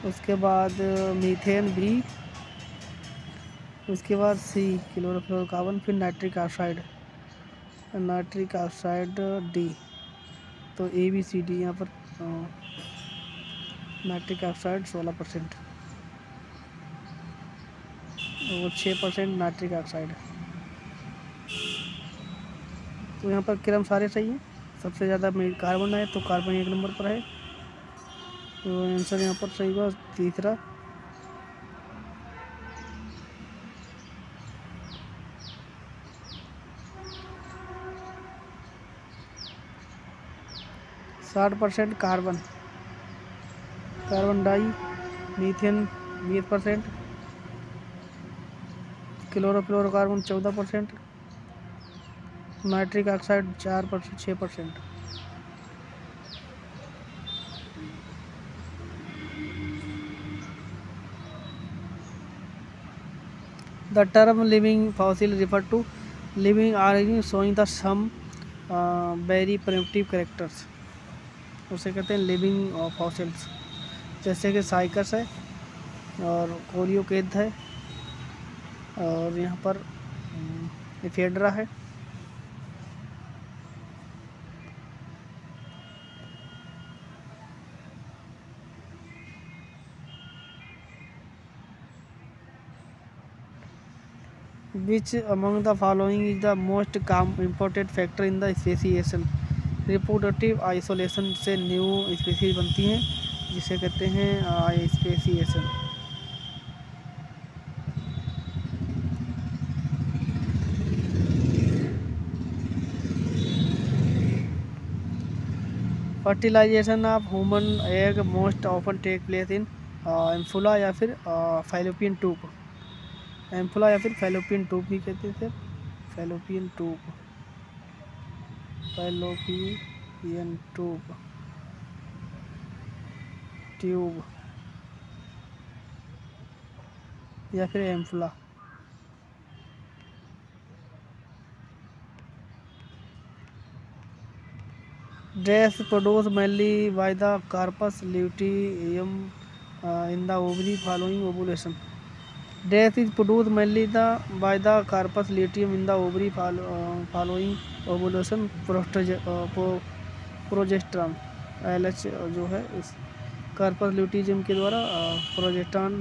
उसके बाद मीथेन बी, उसके बाद सी क्लोरोफ्लोरोकार्बन, फिर नाइट्रिक ऑक्साइड डी। तो ए बी सी डी यहाँ पर नाइट्रिक ऑक्साइड 16% और 6% नाइट्रिक ऑक्साइड। तो यहाँ पर क्रम सारे सही हैं। सबसे ज़्यादा कार्बन है तो कार्बन 1 नंबर पर है, तो आंसर यहाँ पर सही होगा तीसरा। %60 carbon di, methane 20%, chlorofluorocarbon 14%, nitric oxide 6%। The term living fossil refer to living organism showing the some very primitive characters, उसे कहते हैं लिविंग फॉसिल्स। जैसे कि साइकस है और कोलियोकेद है, और यहाँ पर इफेड्रा है। Which among the following is the most important factor in the speciation? Reproductive isolation से न्यू स्पीसीज बनती हैं, जिसे कहते हैं speciation. Fertilization of human egg most often take place in ampulla या फिर फैलोपियन ट्यूब। एम्फुला या फिर फैलोपियन ट्यूब भी कहते थे, फैलोपियन ट्यूब ट्यूब। या फिर ampulla. Dress produce mainly by the corpus luteum in the ovary following ovulation. Dress is produced mainly by the corpus luteum in the ovary following ovulation. Progesterone LH जो है इस corpus luteum के द्वारा progesterone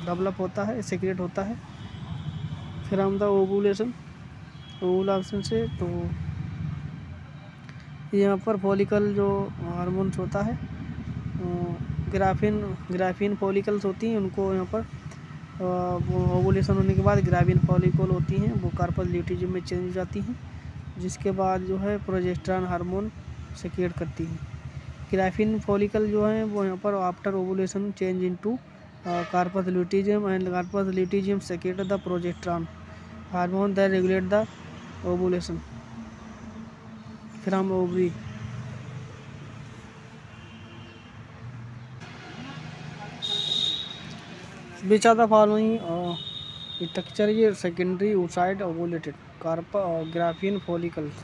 develop होता है, secret होता है from the ovulation से। तो यहाँ पर फॉलिकल जो हार्मोन्स होता है, ग्राफिन फॉलिकल्स होती हैं, उनको यहाँ पर ओवुलेशन होने के बाद ग्राफिन फॉलिकल होती हैं, वो कार्पस ल्यूटियम में चेंज हो जाती हैं, जिसके बाद जो है प्रोजेस्टेरॉन हार्मोन सेक्रेट करती हैं। ग्राफिन फॉलिकल जो है वो यहाँ पर after ovulation change into corpus luteum and corpus luteum secrete the progesterone hormone that regulate the ovulation from ovary. Which are the following structure is secondary oocyte ovulated graphene follicles?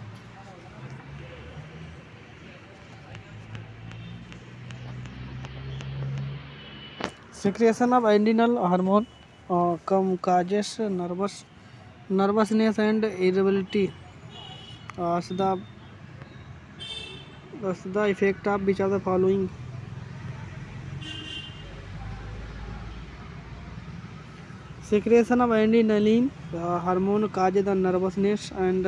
Secretion of adrenal hormone causes nervousness and irritability. The effect of which are the following? Secretion of adrenaline hormone causes the nervousness and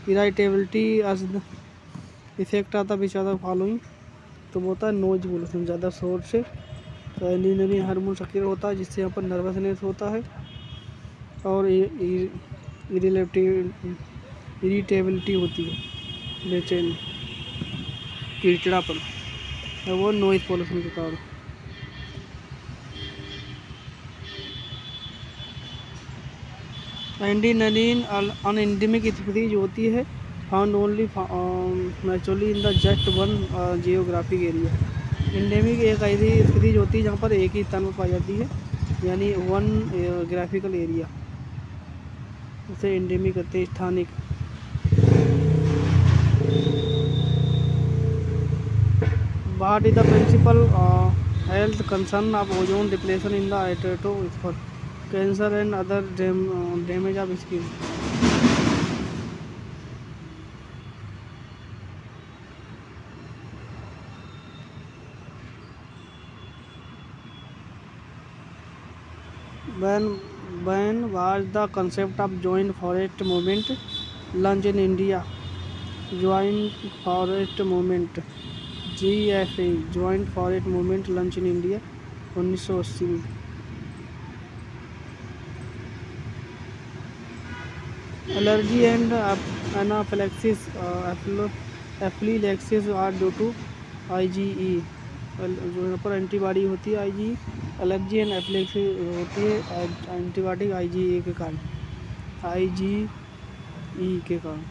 irritability as the effect of the which are the following. तो वो होता है knows pollution, ज़्यादा शोर से adrenaline hormone सक्रिय होता है, जिससे यहाँ पर नर्वसनेस होता है और इरिटेबिलिटी होती है, बेचैनी, चिड़चिड़ापन, वो नॉइज पोल्यूशन के कारण। एड्रेनलिन अनएंडेमिक स्पीसीज होती है, found only naturally in the just one geographic area. Endemic एक ऐसी स्पीसीज होती है जहाँ पर एक ही स्थान पर पाई जाती है, यानी वन ग्राफिकल एरिया, उसे एंडेमिक कहते हैं, स्थानिक। What is the principal health concern of ozone depletion in the stratosphere, cancer and other damage of skin. When was the concept of joint forest movement launched in India? Joint forest movement JFA Joint Forest Movement launched in India 1980 में। Allergy and anaphylaxis are due to IgE, जो यहाँ पर antibody होती है IgE। Allergy and anaphylaxis होती है antibody IgE के कारण,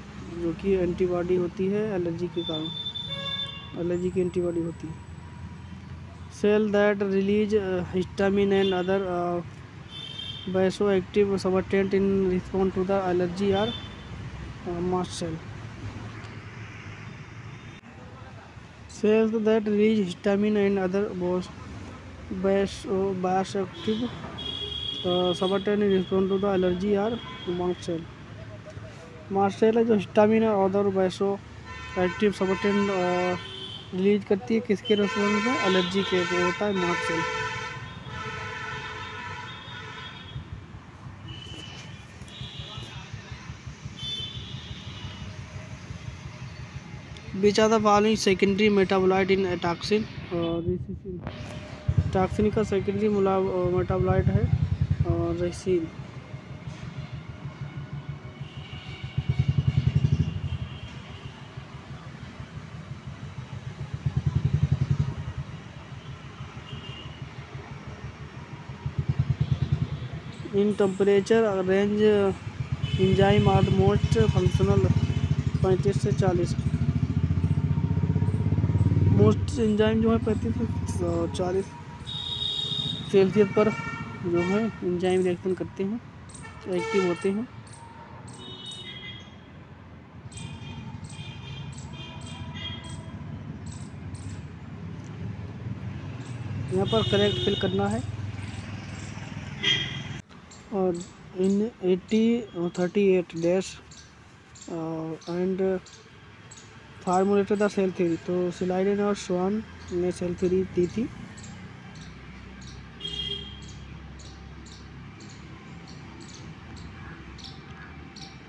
जो कि एंटीबॉडी होती है एलर्जी के कारण, एलर्जी की एंटीबॉडी होती है। Cell that release histamine and other vasoactive substance in response to the allergy are mast cell. Cells that release histamine and other vasoactive substance in response to the allergy are mast cell. Mast cell है जो histamine और other vasoactive substance release करती है, किसके response में, allergy के, तो होता है mast cell. Which are the following secondary metabolite in toxin? Toxin का सेकेंडरी मेटाबोलाइट है resin. In temperature range enzyme are most functional 35 से 40। मोस्ट एंजाइम जो है 35 से 40 सेल्सियस पर जो है एंजाइम रिएक्शन करते हैं, एक्टिव होते हैं। यहाँ पर करेक्ट फिल करना है। और in 8038 dash and formulated the cell theory. तो स्लाइडेन और स्वान ने सेल थ्योरी दी थी।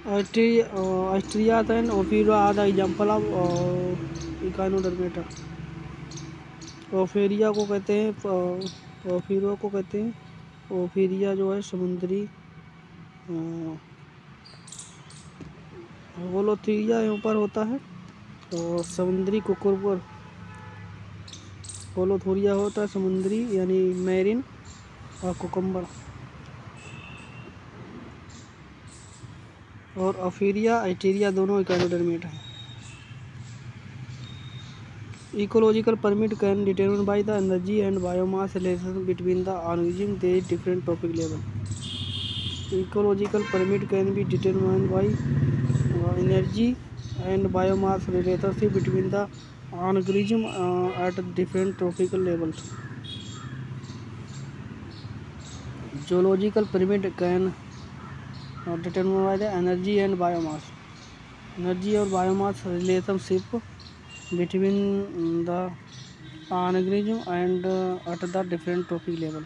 Astrea and Ophiura are the example of Echinodermata। ओफेरिया को कहते हैं, ओफीरो को कहते हैं। ओफीरिया जो है समुद्री होलोथीरिया यहाँ पर होता है, और समुद्री कुकुरबर होलोथोरिया होता है समुद्री यानी मैरिन और कुकम्बर। और अफीरिया एटेरिया दोनों इकाइनोडर्मेटा है। Ecological pyramid can determine by the energy and biomass relation between the organism they different trophic level. Ecological pyramid can be determine by energy and biomass relationship between the organism at different tropical levels. Zoological pyramid can determine by the energy and biomass, energy और biomass relationship between the organism and at the different trophic level.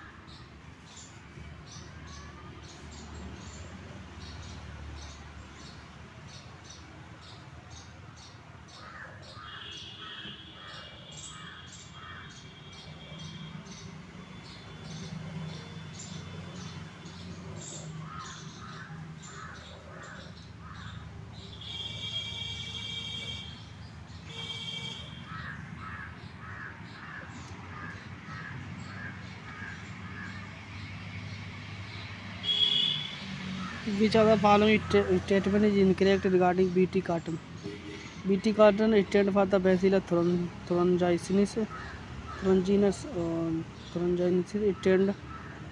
Which of the following statement is incorrect regarding Bt cotton? Bt cotton stand for the Bacillus thuringiensis.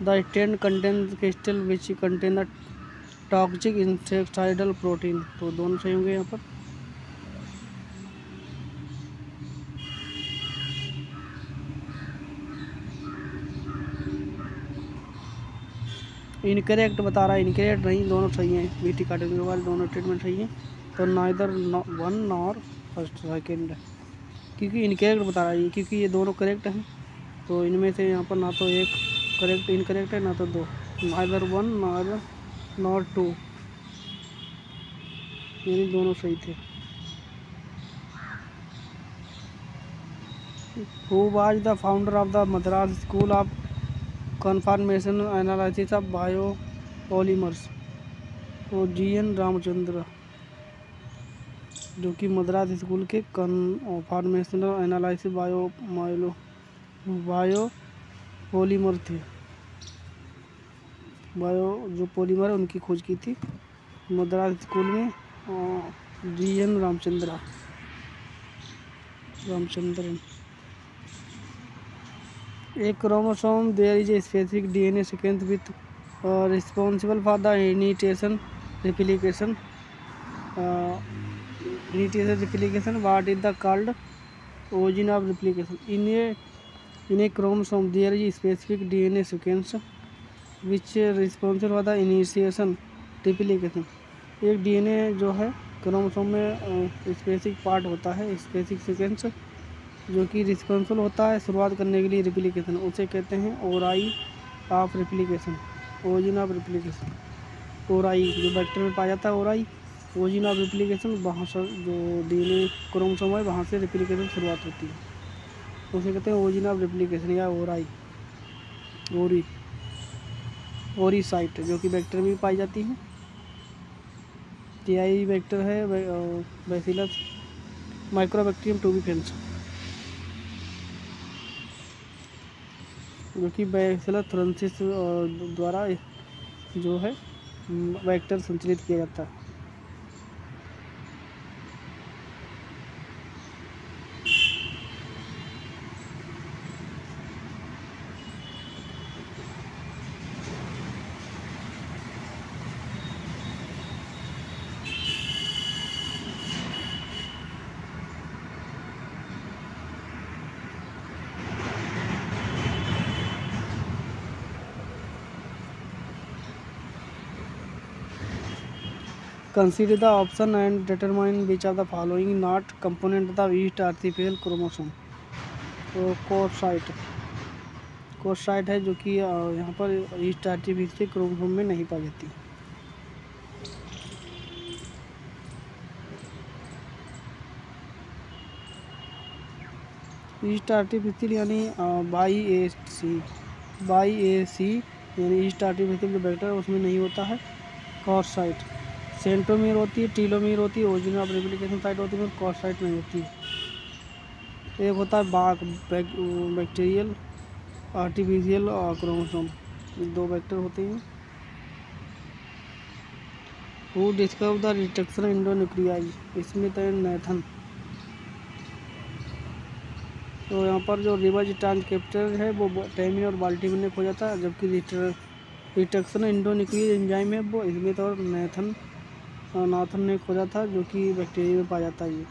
The stand contains crystal which contain the toxic insecticidal protein। तो दोनों सही होंगे यहाँ पर। Incorrect बता रहा है, incorrect नहीं, दोनों सही हैं। बीटी कैटेगरी वाले दोनों स्टेटमेंट सही हैं। तो neither one nor first second, क्योंकि इनकरेक्ट बता रहा है, क्योंकि ये दोनों करेक्ट हैं। तो इनमें से यहाँ पर ना तो एक करेक्ट इनकरेक्ट है, ना तो दो। Neither one neither nor two, यानी दोनों सही थे। Who was the founder of the Madras school of conformation analysis of biopolymers? तो GN रामचंद्र, जो कि मद्रास स्कूल के कन्फॉर्मेशनल एनालिसिस बायोपॉलीमर थे। जो पॉलीमर है उनकी खोज की थी मद्रास स्कूल में GN Ramachandran. A chromosome, there is a specific DNA sequence with responsible for the initiation replication. What is the called origin of replication? In a chromosome, there is a specific DNA sequence which responsible for the initiation replication। एक DNA जो है chromosome में specific part होता है, specific sequence, जो कि responsible होता है शुरुआत करने के लिए रिप्लिकेशन, उसे कहते हैं ori of replication, origin of replication. Ori जो बैक्टीरिया में पाया जाता है, ओराई ओरिजिन ऑफ रिप्लिकेशन, वहाँ से जो DNA क्रोमोसोम है वहाँ से रिप्लिकेशन शुरुआत होती है, उसे कहते हैं ओरिजिन ऑफ रिप्लिकेशन या ओराई। ओरीसाइट जो कि बैक्टीरिया में पाई जाती है। TI बैक्टर है बैसिलस माइक्रोबैक्टीरियम टूबिफेंस, जो कि बैसिलस थ्रोन्सिस द्वारा जो है वेक्टर संचालित किया जाता है। Consider the option and determine which are the following not component the yeast artificial chromosome. तो कोसाइट है जो कि यहाँ पर ईस्ट आर्टिफिशियल क्रोमोसोम में नहीं पाई जाती। ईस्ट आर्टिफिशियल यानी बाई ए सी यानी ईस्ट आर्टिफिशियल जो वेक्टर है उसमें नहीं होता है कोसाइट। सेंट्रोमीर होती है, टीलोमीर होती है, ओरिजिन ऑफ रेप्लिकेशन साइट होती है, कोसाइट नहीं होती। एक होता है बैक्टीरियल आर्टिफिशियल क्रोमोसोम, 2 वेक्टर होते हैं। Who discover the reduction endonucleases, Smith and Nathan. तो यहाँ पर जो रिवर्स ट्रांसक्रिप्टर है वो टैमी और बाल्टीमर ने खोजा था, जबकि रिडक्शन एंडोन्यूक्लियस एंजाइम है वो स्मिथ और नाथन ने खोजा था, जो कि बैक्टीरिया में पाया जाता है। ये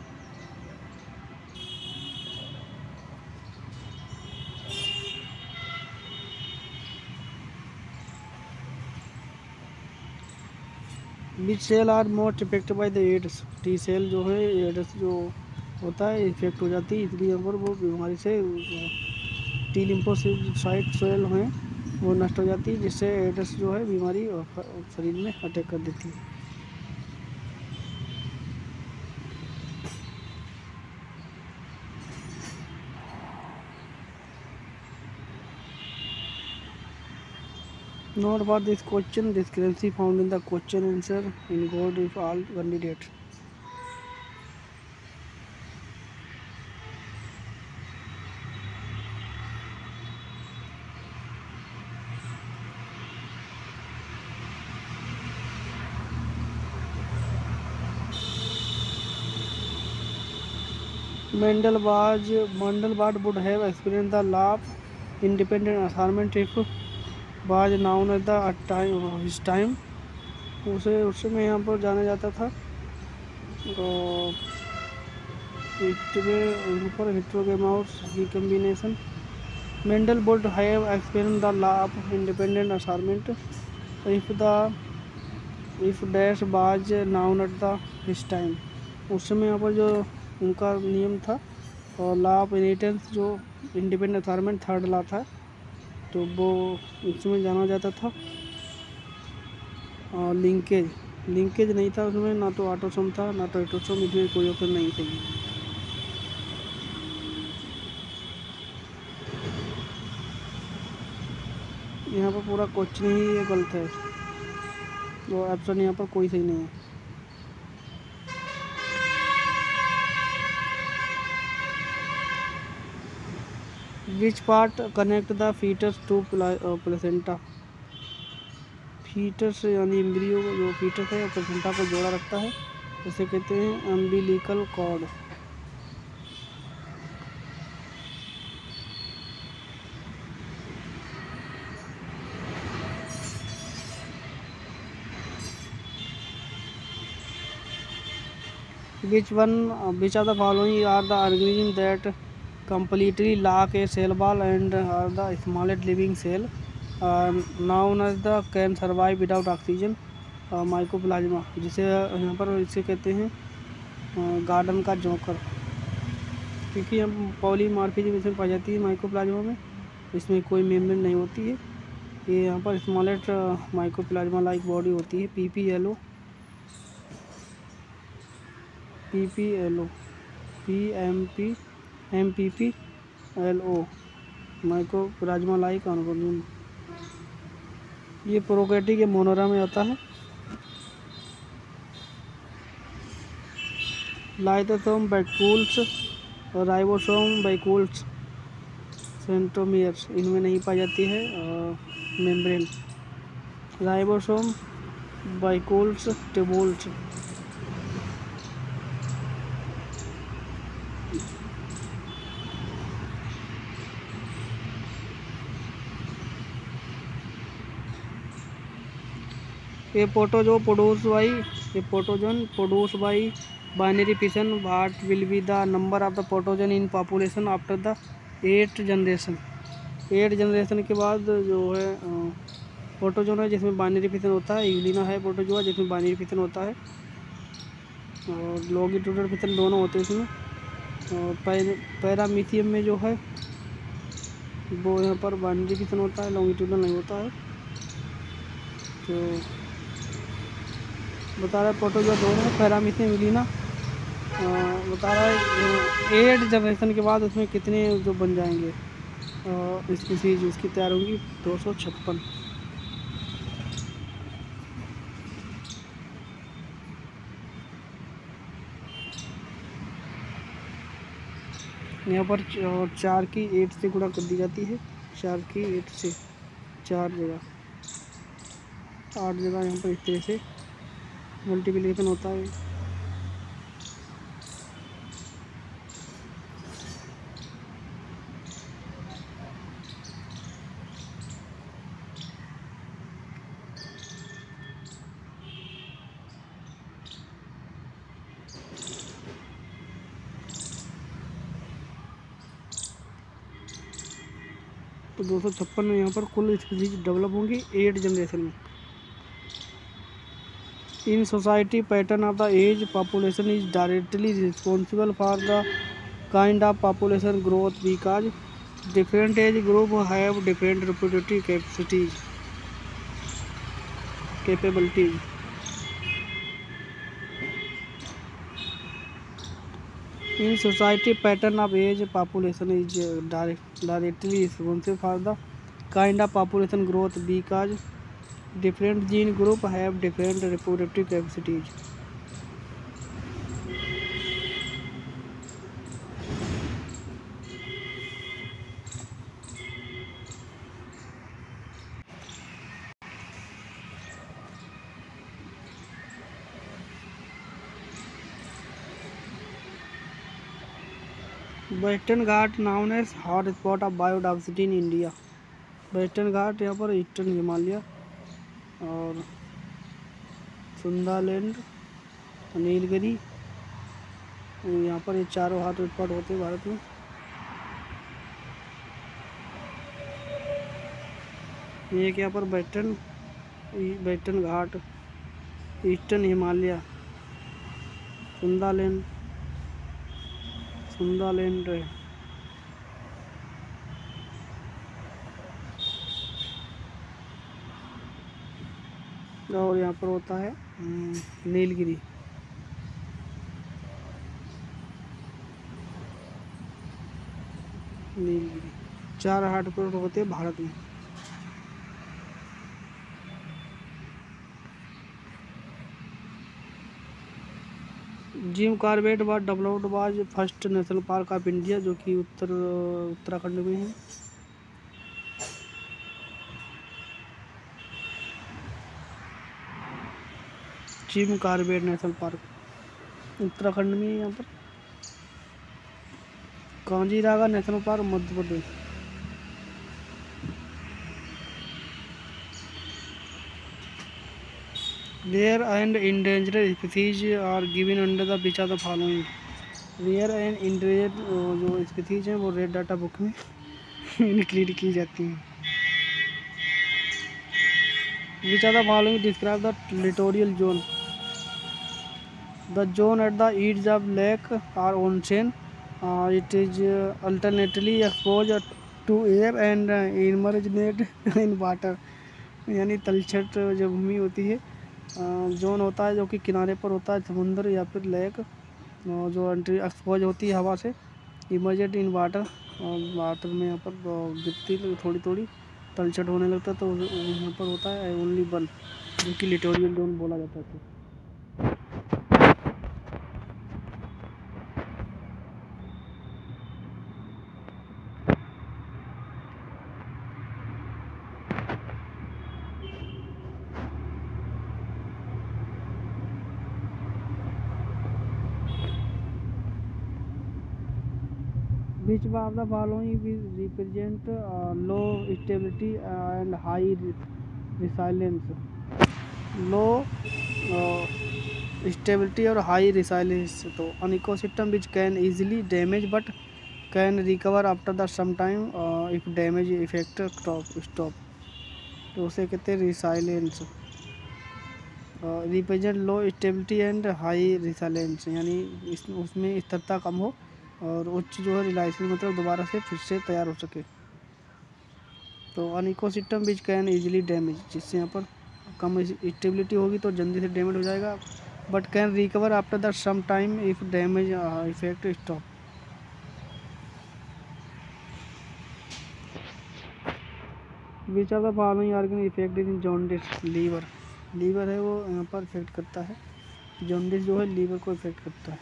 which cell are most affected by the AIDS. T cell जो है एड्स जो होता है इफेक्ट हो जाती है, इसलिए यहाँ पर वो बीमारी से टी लिम्फोसाइट सेल हैं वो नष्ट हो जाती है, जिससे एड्स जो है बीमारी शरीर में अटैक कर देती है। Note for this question, discrepancy found in the question answer in God if all candidates. Mandelbrot would have experienced the law of independent assignment if was known at the his time. उसे उस समय यहाँ पर जाना जाता था, तो heterogeneous recombination. Mandelbrot have experienced the law of independent assignment if dash was known at the his time. उस समय यहाँ पर जो उनका नियम था और लॉ ऑफ इनहेरिटेंस जो इंडिपेंडेंट असाइनमेंट थर्ड लॉ था, तो वो उसमें जाना जाता था। और लिंकेज नहीं था उसमें, ना तो ऑटोसोम था ना तो हेटेरोसोम, इसमें कोई ऑप्शन नहीं सही। यहाँ पर पूरा क्वेश्चन ही ये गलत है, तो ऑप्शन यहाँ पर कोई सही नहीं है। Which part connect the foetus to placenta. Foetus यानी एम्ब्रियो जो फीटस है प्लेसेंटा को जोड़ा रखता है, इसे कहते हैं umbilical cord. Which of the following are the organisms that completely lack a cell wall and are the smallest living cell known as the can survive without oxygen? Mycoplasma, जिसे यहाँ पर इसे कहते हैं गार्डन का जोकर, क्योंकि हम polymorphism इसमें पाई जाती है माइकोप्लाज्मा में, इसमें कोई मेम्ब्रेन नहीं होती है। ये यहाँ पर स्मॉलेस्ट माइकोप्लाज्मा लाइक बॉडी होती है, PPLO MPPLO mycoplasma like organism. ये प्रोकैरियोटिक मोनोरा में आता है। लाइसोसोम वैक्यूल्स और राइबोसोम वैक्यूल्स सेंट्रोमियर्स इनमें नहीं पाई जाती है membrane. Ribosome vacuoles tubules. A protozoan produced by binary fission. What will be the number of the protozoan in population after the 8th generation? 8 generation के बाद जो है प्रोटोजोन है जिसमें बाइनरी फिशन होता है। यूलिना है प्रोटोजोआ जिसमें बाइनरी फिशन होता है। और लॉन्गिट्यूडल फिशन दोनों होते हैं इसमें। और पैरामीथियम में जो है वो यहाँ पर बाइनरी फिशन होता है, लॉन्गिट्यूडल नहीं होता है। तो बता रहा है प्रोटोजोआ दोनों है, पैरामीथियम मिलीना बता रहा है 8 जनरेशन के बाद उसमें कितने जो बन जाएंगे स्पीसीज उसकी तैयार होंगी 256। यहाँ पर 4 की 8 से गुणा कर दी जाती है, 4 की 8 से 4 जगह 8 जगह यहाँ पर इस तरह से मल्टीप्लिकेशन होता है। तो 256 में यहाँ पर कुल स्पीसीज डेवलप होंगी 8 जनरेशन में। In society pattern of the age population is directly responsible for the kind of population growth because different age group have different reproductive capabilities. In society, pattern of age population is directly responsible for the kind of population growth because different gene group have different reproductive capacities. Western Ghat known as hot spot of biodiversity in India. Western Ghat यहाँ पर eastern Himalaya और सुंदालैंड, नीलगिरी, यहाँ पर ये चारों hot spot होते हैं भारत में। ये यहाँ पर वेस्टर्न घाट, ईस्टर्न हिमालय, सुंदालैंड और यहाँ पर होता है नीलगिरी। चार हॉट स्पॉट होते हैं भारत में। Jim Corbett was developed was first National Park of India, जो कि उत्तराखंड में है। Jim Corbett National Park Uttarakhand में, यहाँ पर Kaziranga National Park Madhya Pradesh. Rare and endangered species are given under the which of the following. Rare and endangered जो species हैं वो रेड डाटा बुक में इंक्लूड की जाती हैं। Which of the following describe the littoral zone. The zone at the edges of lake are ओनसेन, it is alternately expose to air and emergent in water. यानी तलछट जो भूमि होती है, जोन होता है जो कि किनारे पर होता है, समुद्र या फिर लेक, जो एक्सपोज होती है हवा से, इमर्जेड इन वाटर, वाटर में यहाँ पर गिरती थोड़ी थोड़ी तलछट होने लगता है, तो यहाँ पर होता है ओनली वन, जो कि लिटोरियल जोन बोला जाता है। Which of the following will represent low stability and high resilience? Low stability or high resilience, तो an ecosystem which can easily damage but can recover after the some time if damage effect stop, तो उसे कहते हैं resilience। Represent low stability and high resilience, यानी उसमें स्थिरता कम हो और उच्च जो है रिलायंस, मतलब दोबारा से फिर से तैयार हो सके। तो an ecosystem which can easily damage, जिससे यहाँ पर कम स्टेबिलिटी होगी तो जल्दी से डैमेज हो जाएगा, but can recover after the some time if damage effect stop. Which of the following organ effect in jaundice, liver, liver है वो यहाँ पर इफेक्ट करता है, जॉन्डिस जो है लीवर को इफेक्ट करता है।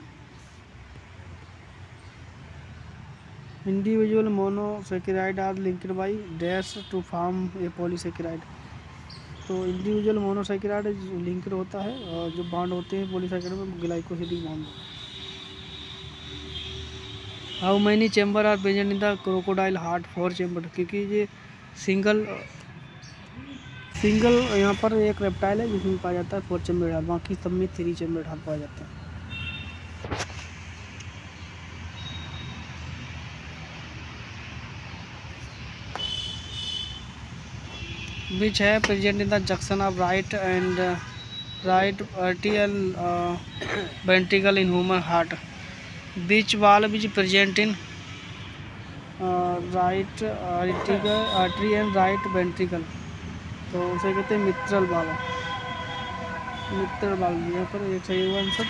Individual monosaccharide are linked by dash to form a polysaccharide, तो इंडिविजुअल मोनोसेकेराइड लिंक्ड होता है और जो बॉन्ड होते हैं पॉलीसेकेराइड में glycosidic bond. How many chamber are present in the crocodile heart, 4 chamber, क्योंकि ये सिंगल यहाँ पर एक रेप्टाइल है जिसमें पाया जाता है 4 चैम्बर हार्ट, बाकी सब में 3 चैम्बर हार्ट पाया जाता है। विच है present in the junction of right and right atrial ventricle in human heart, बीच wall which present in right artery and right ventricle, तो उसे कहते हैं मित्रल वाल, मित्रल वाल। यहाँ पर एक सही आंसर।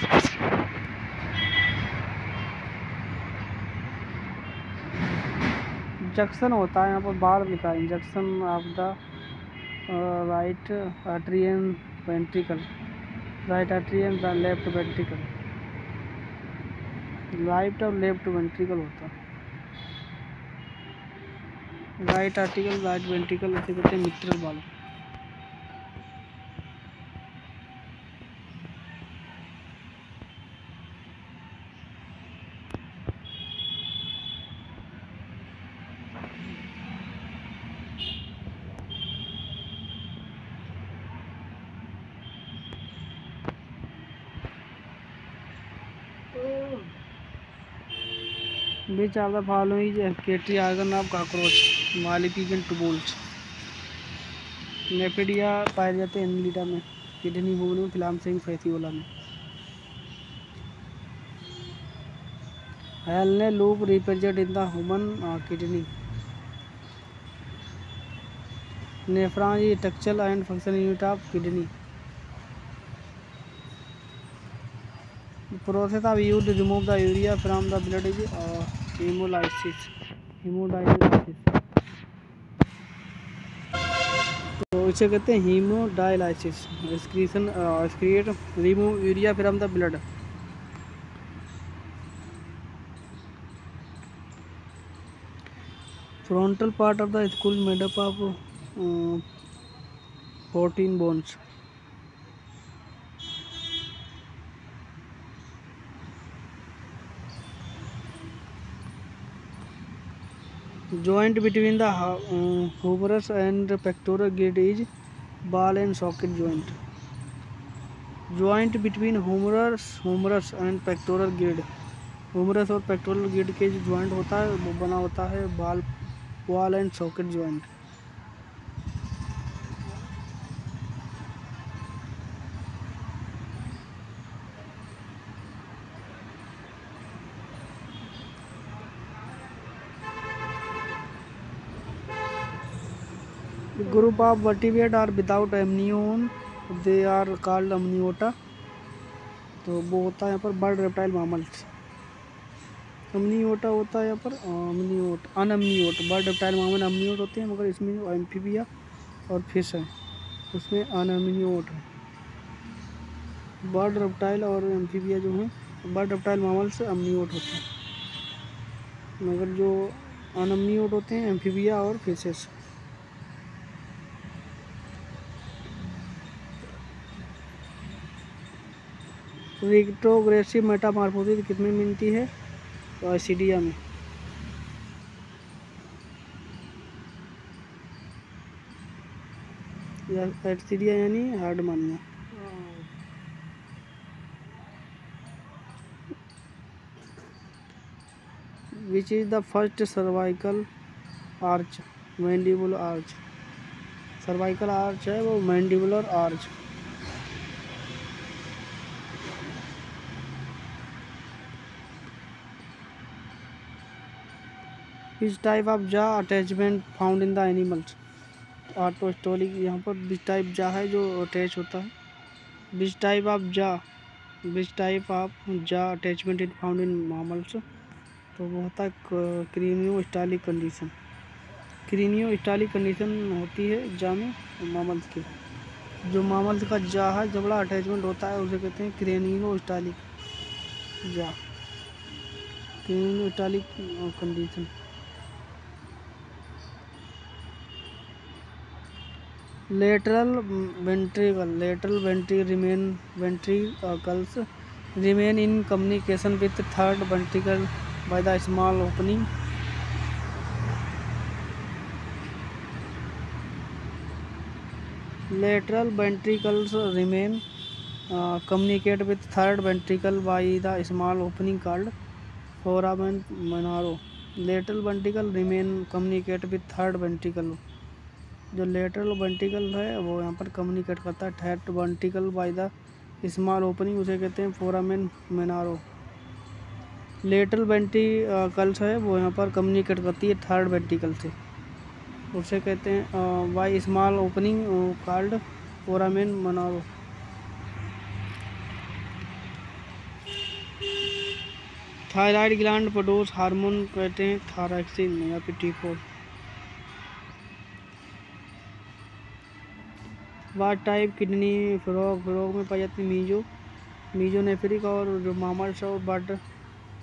जंक्शन होता है यहाँ पर बार लिखा है, junction of the right artery and ventricle, right artery and left ventricle, right और लेफ्ट वेंट्रिकल होता है, राइट आर्टिकल राइट वेंट्रिकल, ऐसे कहते हैं मित्रल वाल। Which of the following is excretory organ of cockroach, मालिपिगन टूबोल्स, नेपिडिया पाए जाते हैं एनिलिडा में, किडनी बोन में, फिलामसिंग फेसियोला में। हेलने loop represent in the human kidney, nephron is structural and function unit of kidney. Process of use to remove the urea from the blood is haemolysis, haemodialysis, तो इसे कहते हैं haemodialysis, excrete remove urea from the blood. Frontal part of the skull made up of 14 bones. Joint between the humerus and pectoral grid is ball and socket joint. Joint between humerus and pectoral grid, humerus और pectoral grid के जो joint होता है वो बना होता है ball and socket joint। Group of vertebrate are without amnion, they are called Amniota, तो वो होता है यहाँ पर बर्ड रेप्टाइल मामल्स। अमनियोटा होता है यहाँ पर अनअमनियोट, बर्ड रेप्टाइल मामल अमनियोट होते हैं, मगर इसमें जो एम्फीबिया और फिश है उसमें अनअमनियोट है। बर्ड रेप्टाइल और एम्फीबिया जो हैं, बर्ड रेप्टाइल मामल्स अमनियोट होते हैं, मगर जो अनअमनियोट होते हैं एम्फीबिया और फिशेस। रिट्रोग्रेसिव मेटामॉर्फोसिस कितने में मिलती है, तो एसिडिया में। एसिडिया यानी Herdmania. Which is the first cervical arch, mandibular arch, cervical arch है वो mandibular arch. Which type of jaw attachment found in the animals? Autostylic, यहाँ पर विच टाइप जा है जो अटैच होता है। विच टाइप ऑफ जा attachment in found in mammals, तो वो होता है क्रीनियोस्टालिक कंडीशन। क्रीनियोस्टालिक कंडीशन होती है जा में मामल्स के। जो मामल्स का जा है जबड़ा अटैचमेंट होता है उसे कहते हैं craniostylic jaw, craniostylic condition. Lateral ventricle ventricles remain in communication with third ventricle by the small opening. Lateral ventricles remain communicate with third ventricle by the small opening called foramen magnum. Lateral ventricle remain communicate with third ventricle, जो lateral ventricle है वो यहाँ पर communicate करता है third ventricle by the small opening, उसे कहते हैं फोरामेन मेनारो। लेटरल वेंट्रिकल्स है वो यहाँ पर कम्युनिकेट करती है थर्ड वेंट्रिकल से, उसे कहते हैं by small opening called foramen Monro. Thyroid gland produce hormone कहते हैं थायरॉक्सिन या फिर T4। What type kidney frog में पाई जाती है मीजोनेफ्रिक, और जो मामल्स और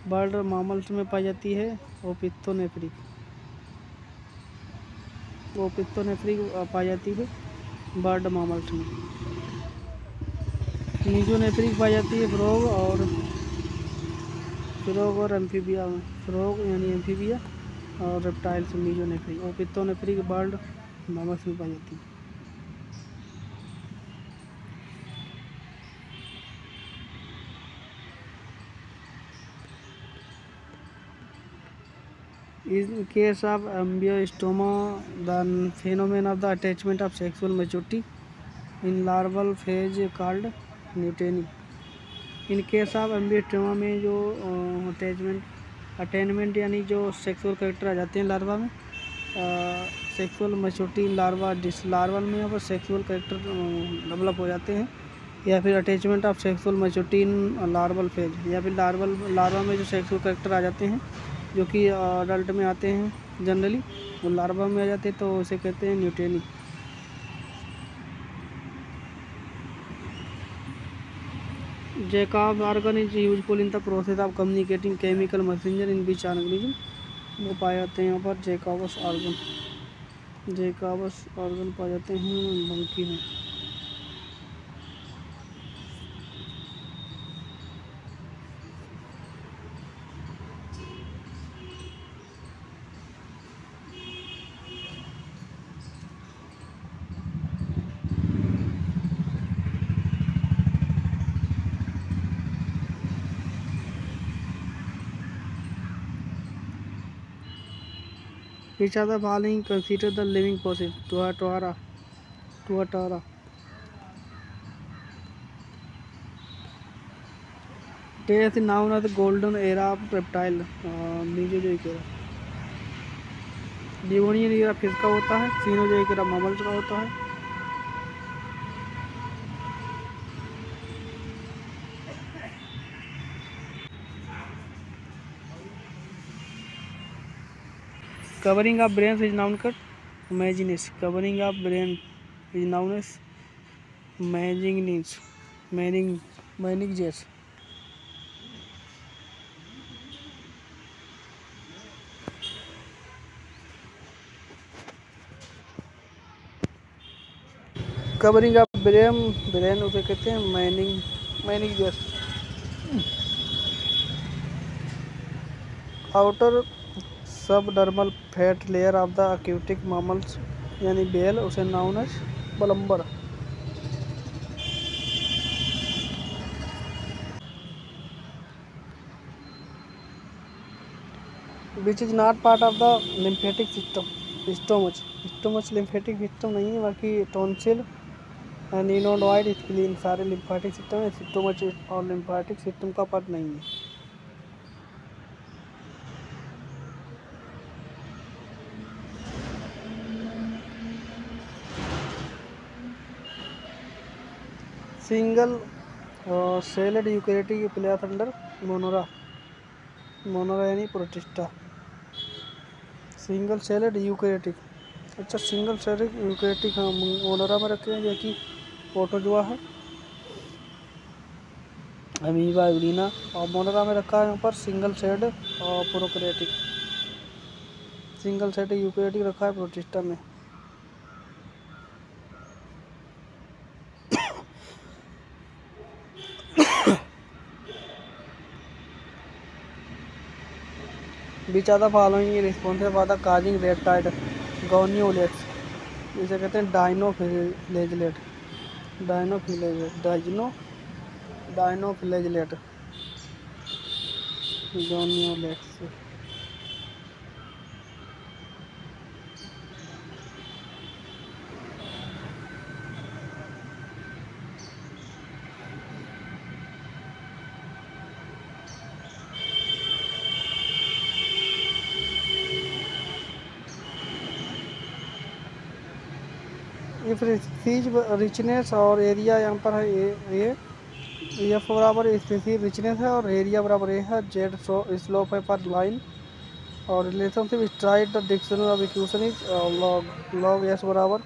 बर्ड मामल्स में पाई जाती है ओपिथोनेफ्रिक पाई जाती है बर्ड मामल्स में। मीजोनेफ्रिक पाई जाती है फ्रॉग और एम्फीबिया में। फ्रॉग यानी एम्फीबिया और रेप्टाइल्स में मीजोनेफ्रिक। ओपिथोनेफ्रिक बर्ड मामल्स में पाई जाती है। In case of ambliostoma, the phenomenon of the attachment of sexual maturity in larval phase called neoteny. In case of ambliostoma में जो अटेनमेंट यानी जो सेक्सुअल कैरेक्टर आ जाते हैं लार्वा में, सेक्सुअल मैच्योरिटी लार्वल में यहाँ पर सेक्सुअल कैरेक्टर डेवलप हो जाते हैं, या फिर attachment of sexual maturity in larval phase, या फिर लार्वा में जो सेक्सुअल कैरेक्टर आ जाते हैं जो कि अडल्ट में आते हैं जनरली, वो लार्वा में आ जाते हैं, तो उसे कहते हैं neoteny. Jacob organ is useful in the process of communicating chemical messenger in which organism, वो पाए जाते हैं यहाँ पर जैकबस ऑर्गन पाए जाते हैं मंकी में। Which are the following considered the living fossils? Tuatara. Death is known as the golden era of reptile, Mesozoic era. Devonian era fish का होता है, सीनोजोइक era मामल्स का होता है। Covering of brains is known as imagination. Covering of brain is known as meninges. Covering of brain उसे कहते हैं meninges. Outer subdermal fat layer of the aquatic mammals यानी बेल, उसे known as blubber. Which is not part of the lymphatic system, stomach lymphatic system नहीं है, बाकी tonsil निनोडॉइड spleen सारे लिम्फेटिक सिस्टम है, स्टोमच और लिम्फेटिक सिस्टम का पार्ट नहीं है। Single celled eukaryotic place under Monera, Monera यानी प्रोटिस्टा। सिंगल सेलेड यूकैरियोटिक, अच्छा सिंगल सेलेड यूकैरियोटिक हाँ मोनोरा में रखे हैं, जो कि प्रोटोजोआ है, अमीबा यूरिना, और मोनोरा में रखा है यहाँ पर सिंगल सेड और प्रोकैरियोटिक, सिंगल सेड यूकैरियोटिक रखा है प्रोटिस्टा में। Which are the following responsible for the causing red tide goniolates, जिसे कहते हैं डाइनोफ्लैजेलेट, डाइनोफ्लैजेलेट गोनियोलेट्स। इफ स्पीसीज रिचनेस और एरिया यहाँ पर है ए एफ बराबर स्पीसीज रिचनेस है और एरिया बराबर ए है, जेड स्लोप है पर लाइन, और relationship straight the dictionary of equation is log S बराबर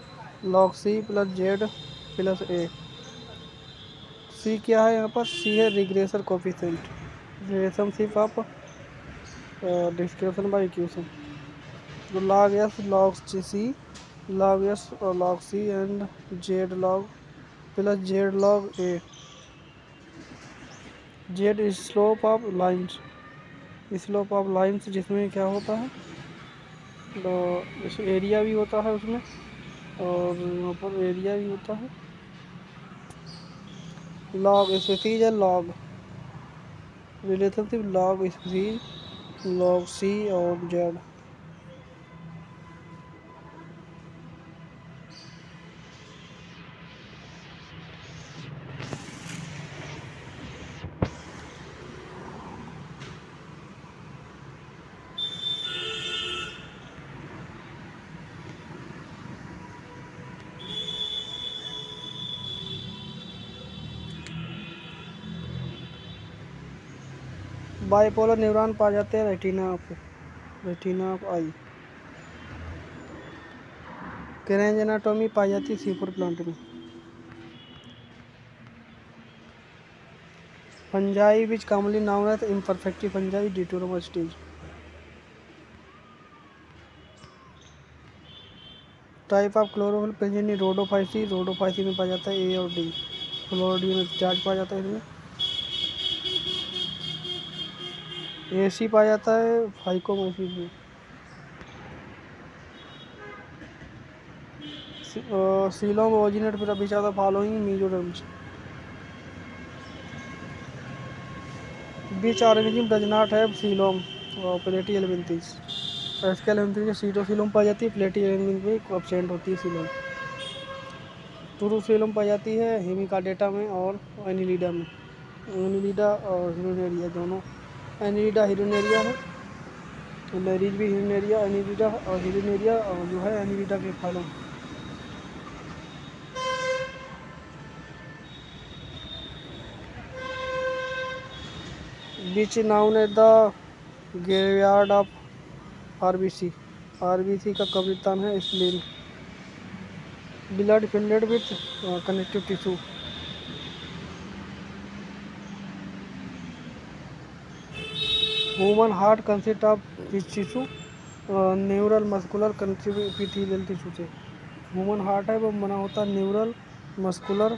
log C plus Z plus A. C क्या है यहाँ पर, सी है regression coefficient, relationship of description by equation, तो log S log C, log s or log c and z log plus z log a, z is slope of lines, slope of lines, जिसमें क्या होता है तो area भी होता है उसमें, और यहाँ पर एरिया भी होता है। लॉग स्पीसीज है, log relationship log species log C और जेड। बाइपोलर न्यूरॉन पाए जाते हैं retina of eye. Kranz anatomy पाई जाती है सीफूड प्लांट में। Fungi which commonly known as imperfective fungi डिटोरोमा stage. Type of chlorophyll present in Rhodophyceae में पाया जाता है ए और डी, फ्लोरोडी में चार्ज पाया जाता है इसमें। एसी पाया जाता है फाइकोमाइसिस में। Coelom originate which are the following mesoderms. Which organism does not have coelom Platyhelminthes. Aschelminthes pseudocoelom पाई जाती है, प्लेटिहेल्मिन्थेस में एब्सेंट होती है सीलोम। टूरूसीलोम पाई जाती है हेमिकाडेटा में और एनिलिडा में, एनिलिडा और हिरोनेरिया दोनों। एनिलिडा हिरोनेरिया है, लेरिज भी हिरोनेरिया, एनिलिडा और हिरोनेरिया और जो है एनिलिडा के फालों। Which known at the graveyard of RBC, RBC का कब्रिस्तान है spleen. Blood filled with connective tissue. Human heart consist of which tissue, neural muscular connective epithelial tissue से। ह्यूमन हार्ट है वो बना होता है neural muscular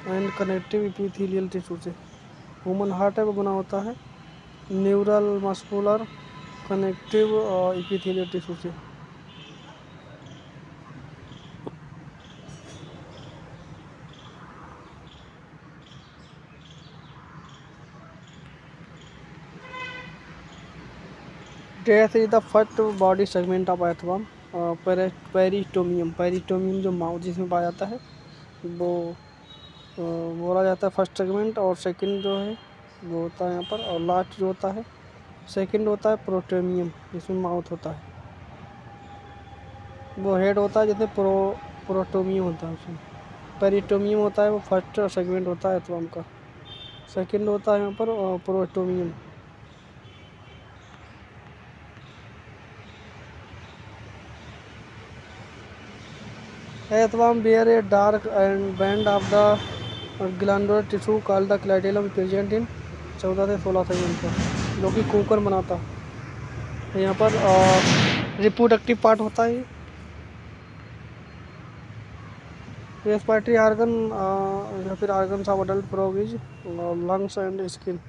and connective epithelial tissue से। ह्यूमन हार्ट है वो बना होता है neural muscular connective epithelial tissue से। That is the first body segment of earthworm. Peristomium जो माउथ जिसमें पाया जाता है वो बोला जाता है फर्स्ट सेगमेंट, और सेकंड जो है वो होता है यहाँ पर, और लास्ट जो होता है सेकंड होता है प्रोटोमियम जिसमें माउथ होता है, वो हेड होता है जैसे प्रोटोमियम होता है उसमें। पेरिटोमियम होता है वो फर्स्ट सेगमेंट होता है एर्थवर्म का। सेकंड होता है यहाँ पर prostomium. Earthworm bear a dark and band of the glandular tissue called the clitellum present in 14 से 16 सेगमेंट पर, जो कि कोकन बनाता है। यहाँ पर रिप्रोडक्टिव पार्ट होता है। रेस्पिरेटरी आर्गन या फिर organs of adult frog is lungs and skin.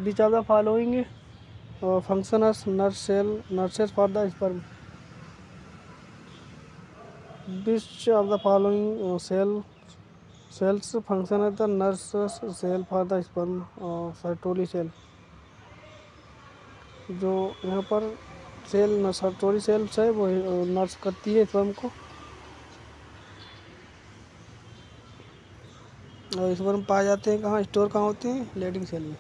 Which of the following function as nurses for the sperm. Which of the following cells function as the nurses cell for the sperm. Sertoli cell. जो यहाँ पर cell Sertoli cells है वो nurse करती है sperm को, और sperm पाए जाते हैं कहाँ, स्टोर कहाँ होते हैं, लेडिंग सेल में।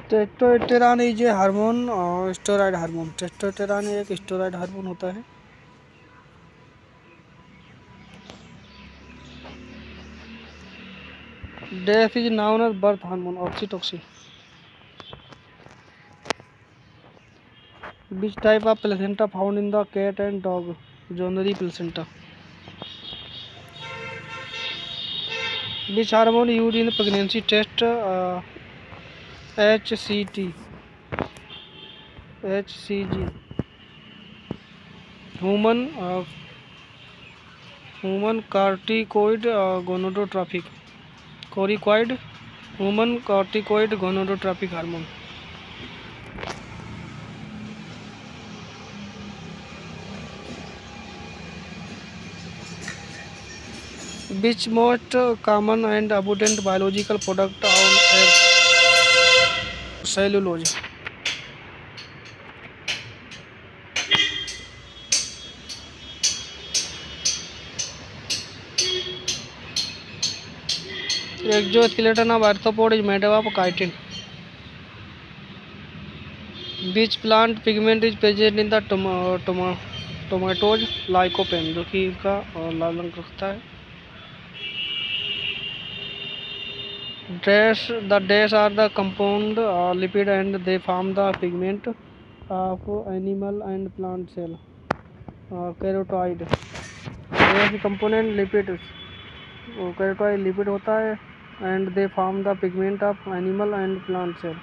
टेस्टोस्टेरोन इज ए हार्मोन और स्टेरॉयड हार्मोन। टेस्टोस्टेरोन एक स्टेरॉयड हार्मोन होता है। That is known as birth hormone oxytocin. Which type of placenta found in the cat and dog. Zonary placenta. Which hormone use in pregnancy test. HCG। Human corticoid gonadotropic. कोरिकॉइड human corticoid gonadotropic hormone. Which most common and abundant biological product on earth? Cellulose। Exoskeleton of arthropod is made up of chitin. Which plant pigment is present in the tomatoes? Lycopene, जो कि इसका लाल रंग रखता है। The dash are the compound lipid and they form the pigment of animal and plant cell. Carotid dash component lipid, carotid lipid होता है, and they form the pigment of animal and plant cell.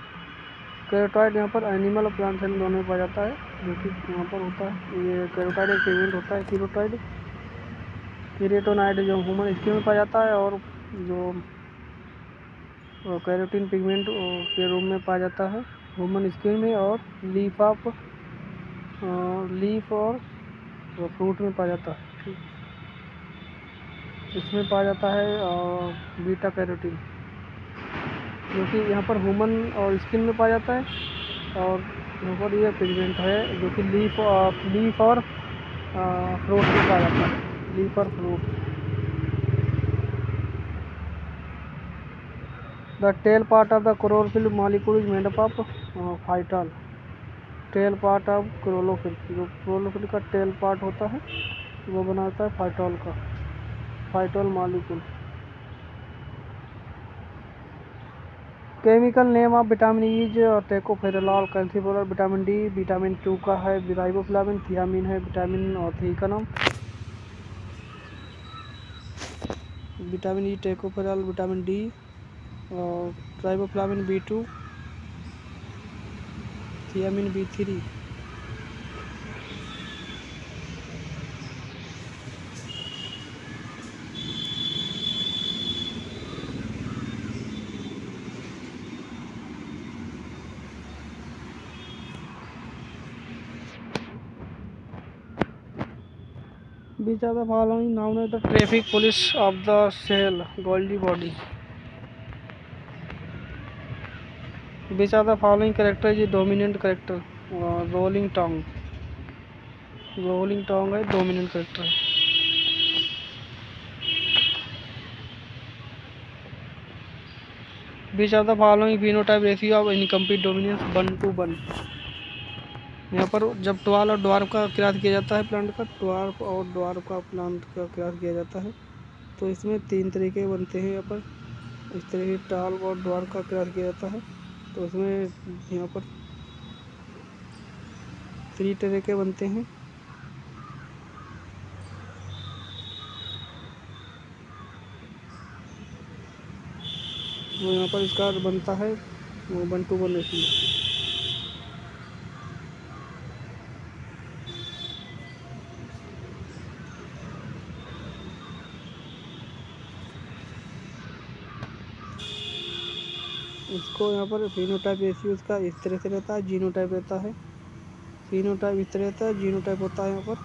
कैरोटाइड यहाँ पर animal और plant cell दोनों में पाया जाता है, जो कि यहाँ पर होता है। ये कैरोटाइड एक पिगमेंट होता है। कीरोटाइड कीरेटोनाइड जो ह्यूमन स्किन में पाया जाता है, और जो कैरोटीन पिगमेंट के रूप में पाया जाता है ह्यूमन स्किन में, और लीफ और फ्रूट में पाया जाता है। इसमें पाया जाता है बीटा कैरोटीन, जो कि यहाँ पर ह्यूमन और स्किन में पाया जाता है, और यहाँ पर ये पिगमेंट है जो कि लीफ और फ्रूट में पाया जाता है। लीफ और fruit. The tail part of the chlorophyll molecule is made up of phytol। Tail part of chlorophyll, जो क्लोरोफिल का टेल पार्ट होता है वो बनाता है फाइटोल का, phytol molecule. Chemical name of vitamin is tocopherol, calciferol. Vitamin D vitamin 2 का है, राइबोफ्लाविन। थियामिन है विटामिन और थी का नाम। विटामिन ई, टेकोफेरेलॉल, विटामिन डी और riboflavin B2, thiamine B3। Which of the following known as the traffic police of the cell? Golgi body। Which are the following character is dominant character? Rolling tongue, rolling tongue है dominant character है। Which of the following phenotype ratio of incomplete dominance 1:1। यहाँ पर जब towel और dwarf का cross किया जाता है प्लांट का, ट्वार्फ और ड्वार्फ का प्लांट का क्रॉस किया जाता है तो इसमें 3 तरीके बनते हैं। यहाँ पर इस तरह से ट्वाल और ड्वार्फ का क्रॉस किया जाता है तो इसमें यहाँ पर 3 तरीके बनते हैं। वो यहाँ पर इसका बनता है वो 1:1 रेशियो। इसको यहाँ पर फिनोटाइप रेशियो इसका इस तरह से रहता है, जीनोटाइप रहता है। फिनोटाइप इस तरह रहता है, जीनोटाइप होता है यहाँ पर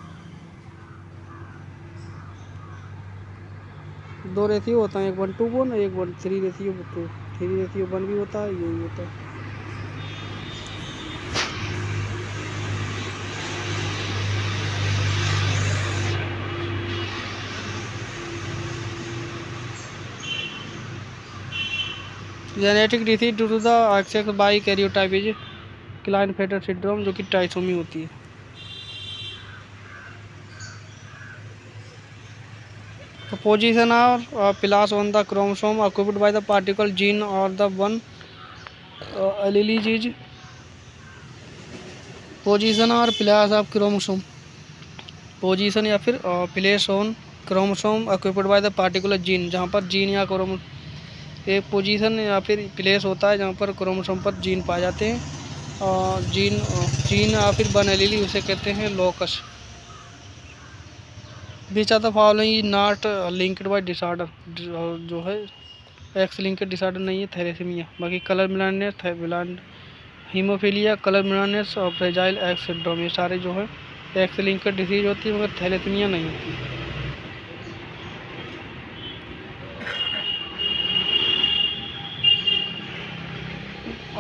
2 रेशियो होता है, एक 1:1 एक 3 रेशियो 2, 3 रेशियो 1 भी होता है, यही होता है। Genetic disease due to the excess by karyotype is Klinefelter syndrome, जो कि ट्राइसोमी होती है। पोजीशन और place on the chromosome occupied by the particle gene और the one allele is position और प्लास ऑफ क्रोमोसोम। पोजीशन या फिर place on chromosome occupied by the particular gene, जहाँ पर जीन या क्रोमो एक पोजीशन या फिर प्लेस होता है जहाँ पर क्रोमोसोम पर जीन पाए जाते हैं और जीन या फिर वन एलीली उसे कहते हैं locus. Beach of the following not linked by disorder, जो है एक्स लिंक्ड डिसऑर्डर नहीं है थैलेसीमिया। बाकी colour blind, haemophilia, colour blindness और फ्रेजाइल एक्स सिंड्रोम, ये सारे जो है एक्स लिंक्ड डिसीज होती है मगर थैलेसीमिया नहीं होती।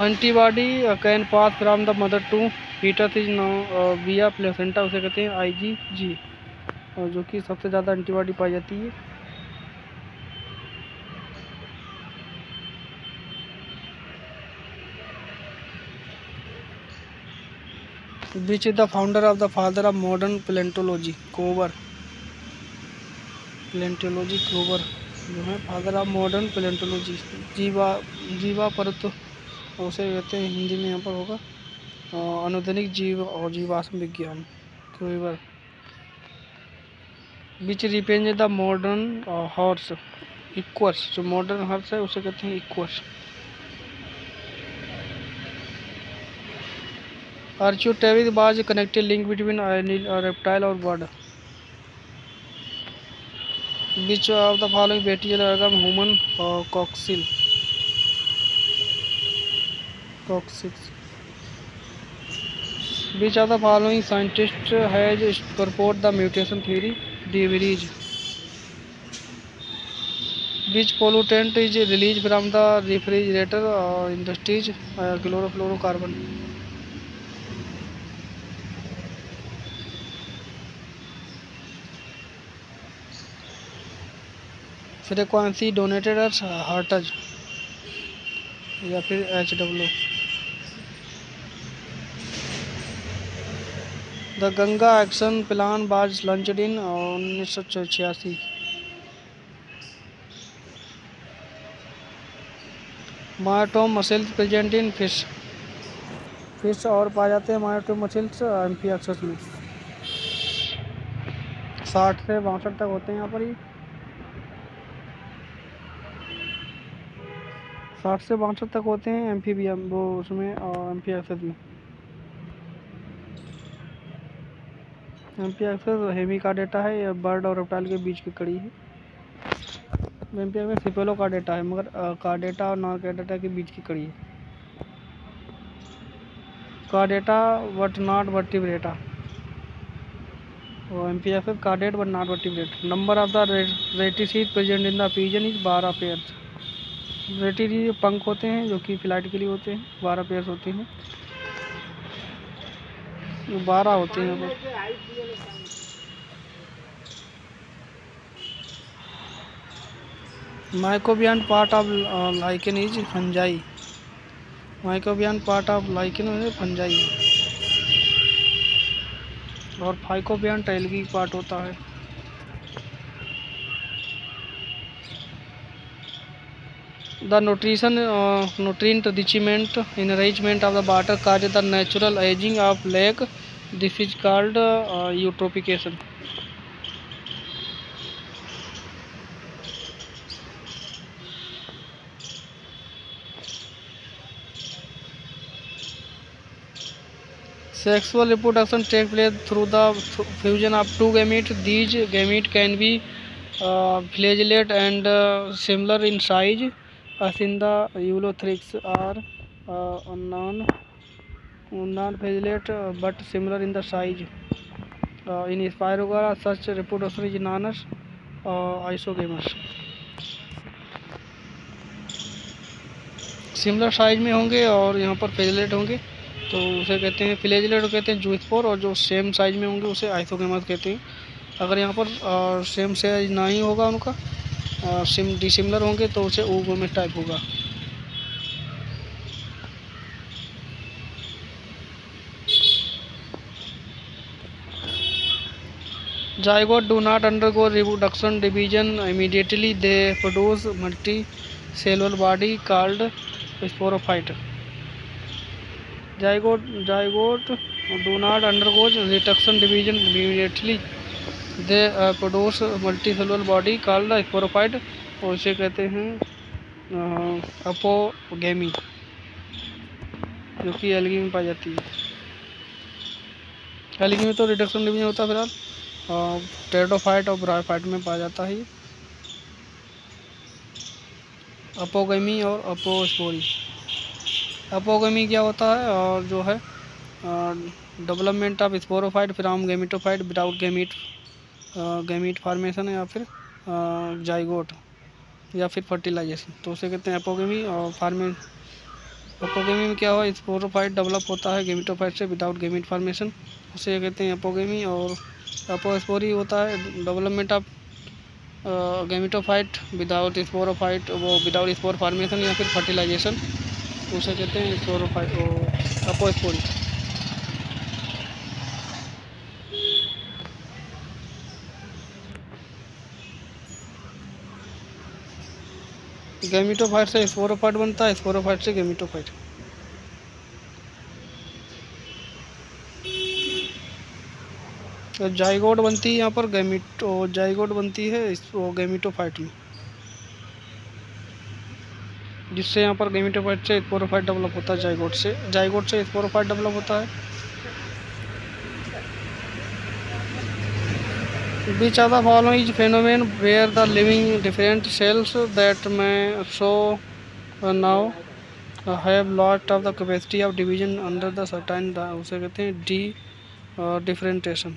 Antibody can pass from the mother to foetus is now via placenta, उसे कहते हैं IgG, और जो कि सबसे ज़्यादा एंटीबॉडी पाई जाती है। Which is the founder of the father of modern palaeontology? Cuvier, palaeontology Cuvier जो है फादर ऑफ मॉडर्न प्लेंटोलॉजी। जीवा परत उसे कहते हैं हिंदी में यहाँ पर होगा अनुदैनिक जीव और जीवाश्म विज्ञान, Cuvier. Which represent the modern horse? Equus, जो मॉडर्न हॉर्स है उसे कहते हैं Equus. Archaeopteryx was connected link between reptile और bird. Which of the following bacterial organ human coccyx? Which of the following scientist has proposed the mutation theory? De Vries. Which pollutant is released from the refrigerator industries? Chlorofluorocarbon. Frequency donated as Hertz या फिर HW। The Ganga action plan was launched in 1986। Myotome muscles present in fish और पाए जाते हैं myotome muscles एम्फिएक्सिस में। 60 से 62 तक होते हैं यहाँ पर ही, 60 से 62 तक होते हैं एम्फीबियम वो उसमें एम्फिएक्सिस में। एम्फिएक्सिस हेमी का डेटा है, या बर्ड और रेप्टाइल के बीच की कड़ी है। एम्फिएक्सिस सिपेलो का डेटा है मगर कार्डेटा और नॉन कार्डेटा के बीच की कड़ी है। कार्डेटा बट नॉट वर्टिब्रेटा, और amphioxus chordate but not vertebrate. Number of the rectrices present in the pigeon is 12 pairs. रेटरी पंख होते हैं जो कि फ्लाइट के लिए होते हैं, 12 पेयर्स होते हैं, 12 होते हैं बस। Mycobiont part of lichen is fungi. Mycobiont part of lichen is fungi और फाइकोबियन एल्गी पार्ट होता है। The nutrient enrichment of the water causes the natural aging of lake. This is called eutrophication. Sexual reproduction takes place through the fusion of two gametes. These gametes can be flagellate and similar in size as in the eulothrix, or non-flagellate but similar in the size. In Spirogora, such reproduction is known as isogamous. Similar size में होंगे और यहाँ पर flagellate होंगे तो उसे कहते हैं फ्लैजेलेट कहते हैं जूस्पोर, और जो सेम साइज में होंगे उसे आइसोगेमस कहते हैं। अगर यहाँ पर सेम साइज ना ही होगा उनका, डिसिमिलर होंगे तो उसे ओगोमेस टाइप होगा। Zygote do not undergo reproduction division immediately. They produce multicellular body called sporophyte. Zygote do not undergo reproduction division immediately. They produce multicellular body called sporophyte, और इसे कहते हैं अपोगेमी, जो कि एल्गी में पाई जाती है। एल्गी में तो रिडक्शन डिवीजन होता है फिलहाल, टेरिडोफाइट और ब्रायोफाइट में पाया जाता है। अपोगेमी और अपोस्पोरी। अपोगेमी क्या होता है, और जो है development of sporophyte from gametophyte without gamete formation, या फिर जाइगोट, या फिर फर्टिलाइजेशन, तो उसे कहते हैं अपोगेमी। और अपोगेमी में क्या हुआ, स्पोरोफाइट डेवलप होता है गैमेटोफाइट से विदाउट गैमीट फॉर्मेशन, उसे कहते हैं अपोगेमी। और अपोस्पोरी होता है development of gametophyte without sporophyte, वो विदाउट स्पोर फॉर्मेशन या फिर फर्टिलाइजेशन, उसे कहते हैं स्पोरोफाइट और अपोस्पोरी। गैमेटोफाइट से स्पोरोफाइट बनता है, स्पोरोफाइट से गैमेटोफाइट। तो जाइगोट बनती है यहाँ पर जाइगोट बनती है गैमेटोफाइट में, जिससे यहाँ पर गैमेटोफाइट से स्पोरोफाइट डेवलप होता है। जाइगोट से स्पोरोफाइट डेवलप होता है। Which of the following is phenomenon where the living different cells that may so now have lot of the capacity of division under the certain, उसे कहते हैं differentiation।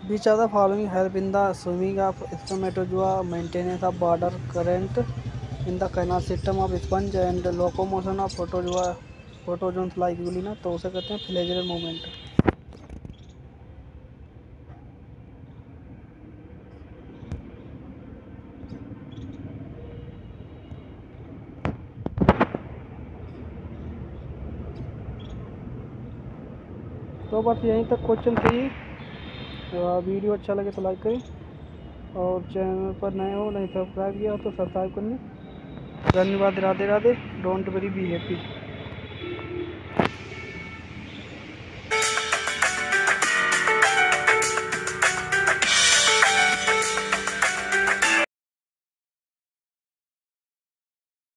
Which of the following help in the swimming of spermatozoa, maintenance of border current in the canal system of sponge and locomotion of protozoans like Ulina, तो उसे कहते हैं फ्लैजेलर movement. तो बस यहीं तक क्वेश्चन थी। वीडियो अच्छा लगे तो लाइक करें, और चैनल पर नए हो नहीं सब्सक्राइब किया हो तो सब्सक्राइब करने। धन्यवाद। Radhe Radhe. Don't very be happy.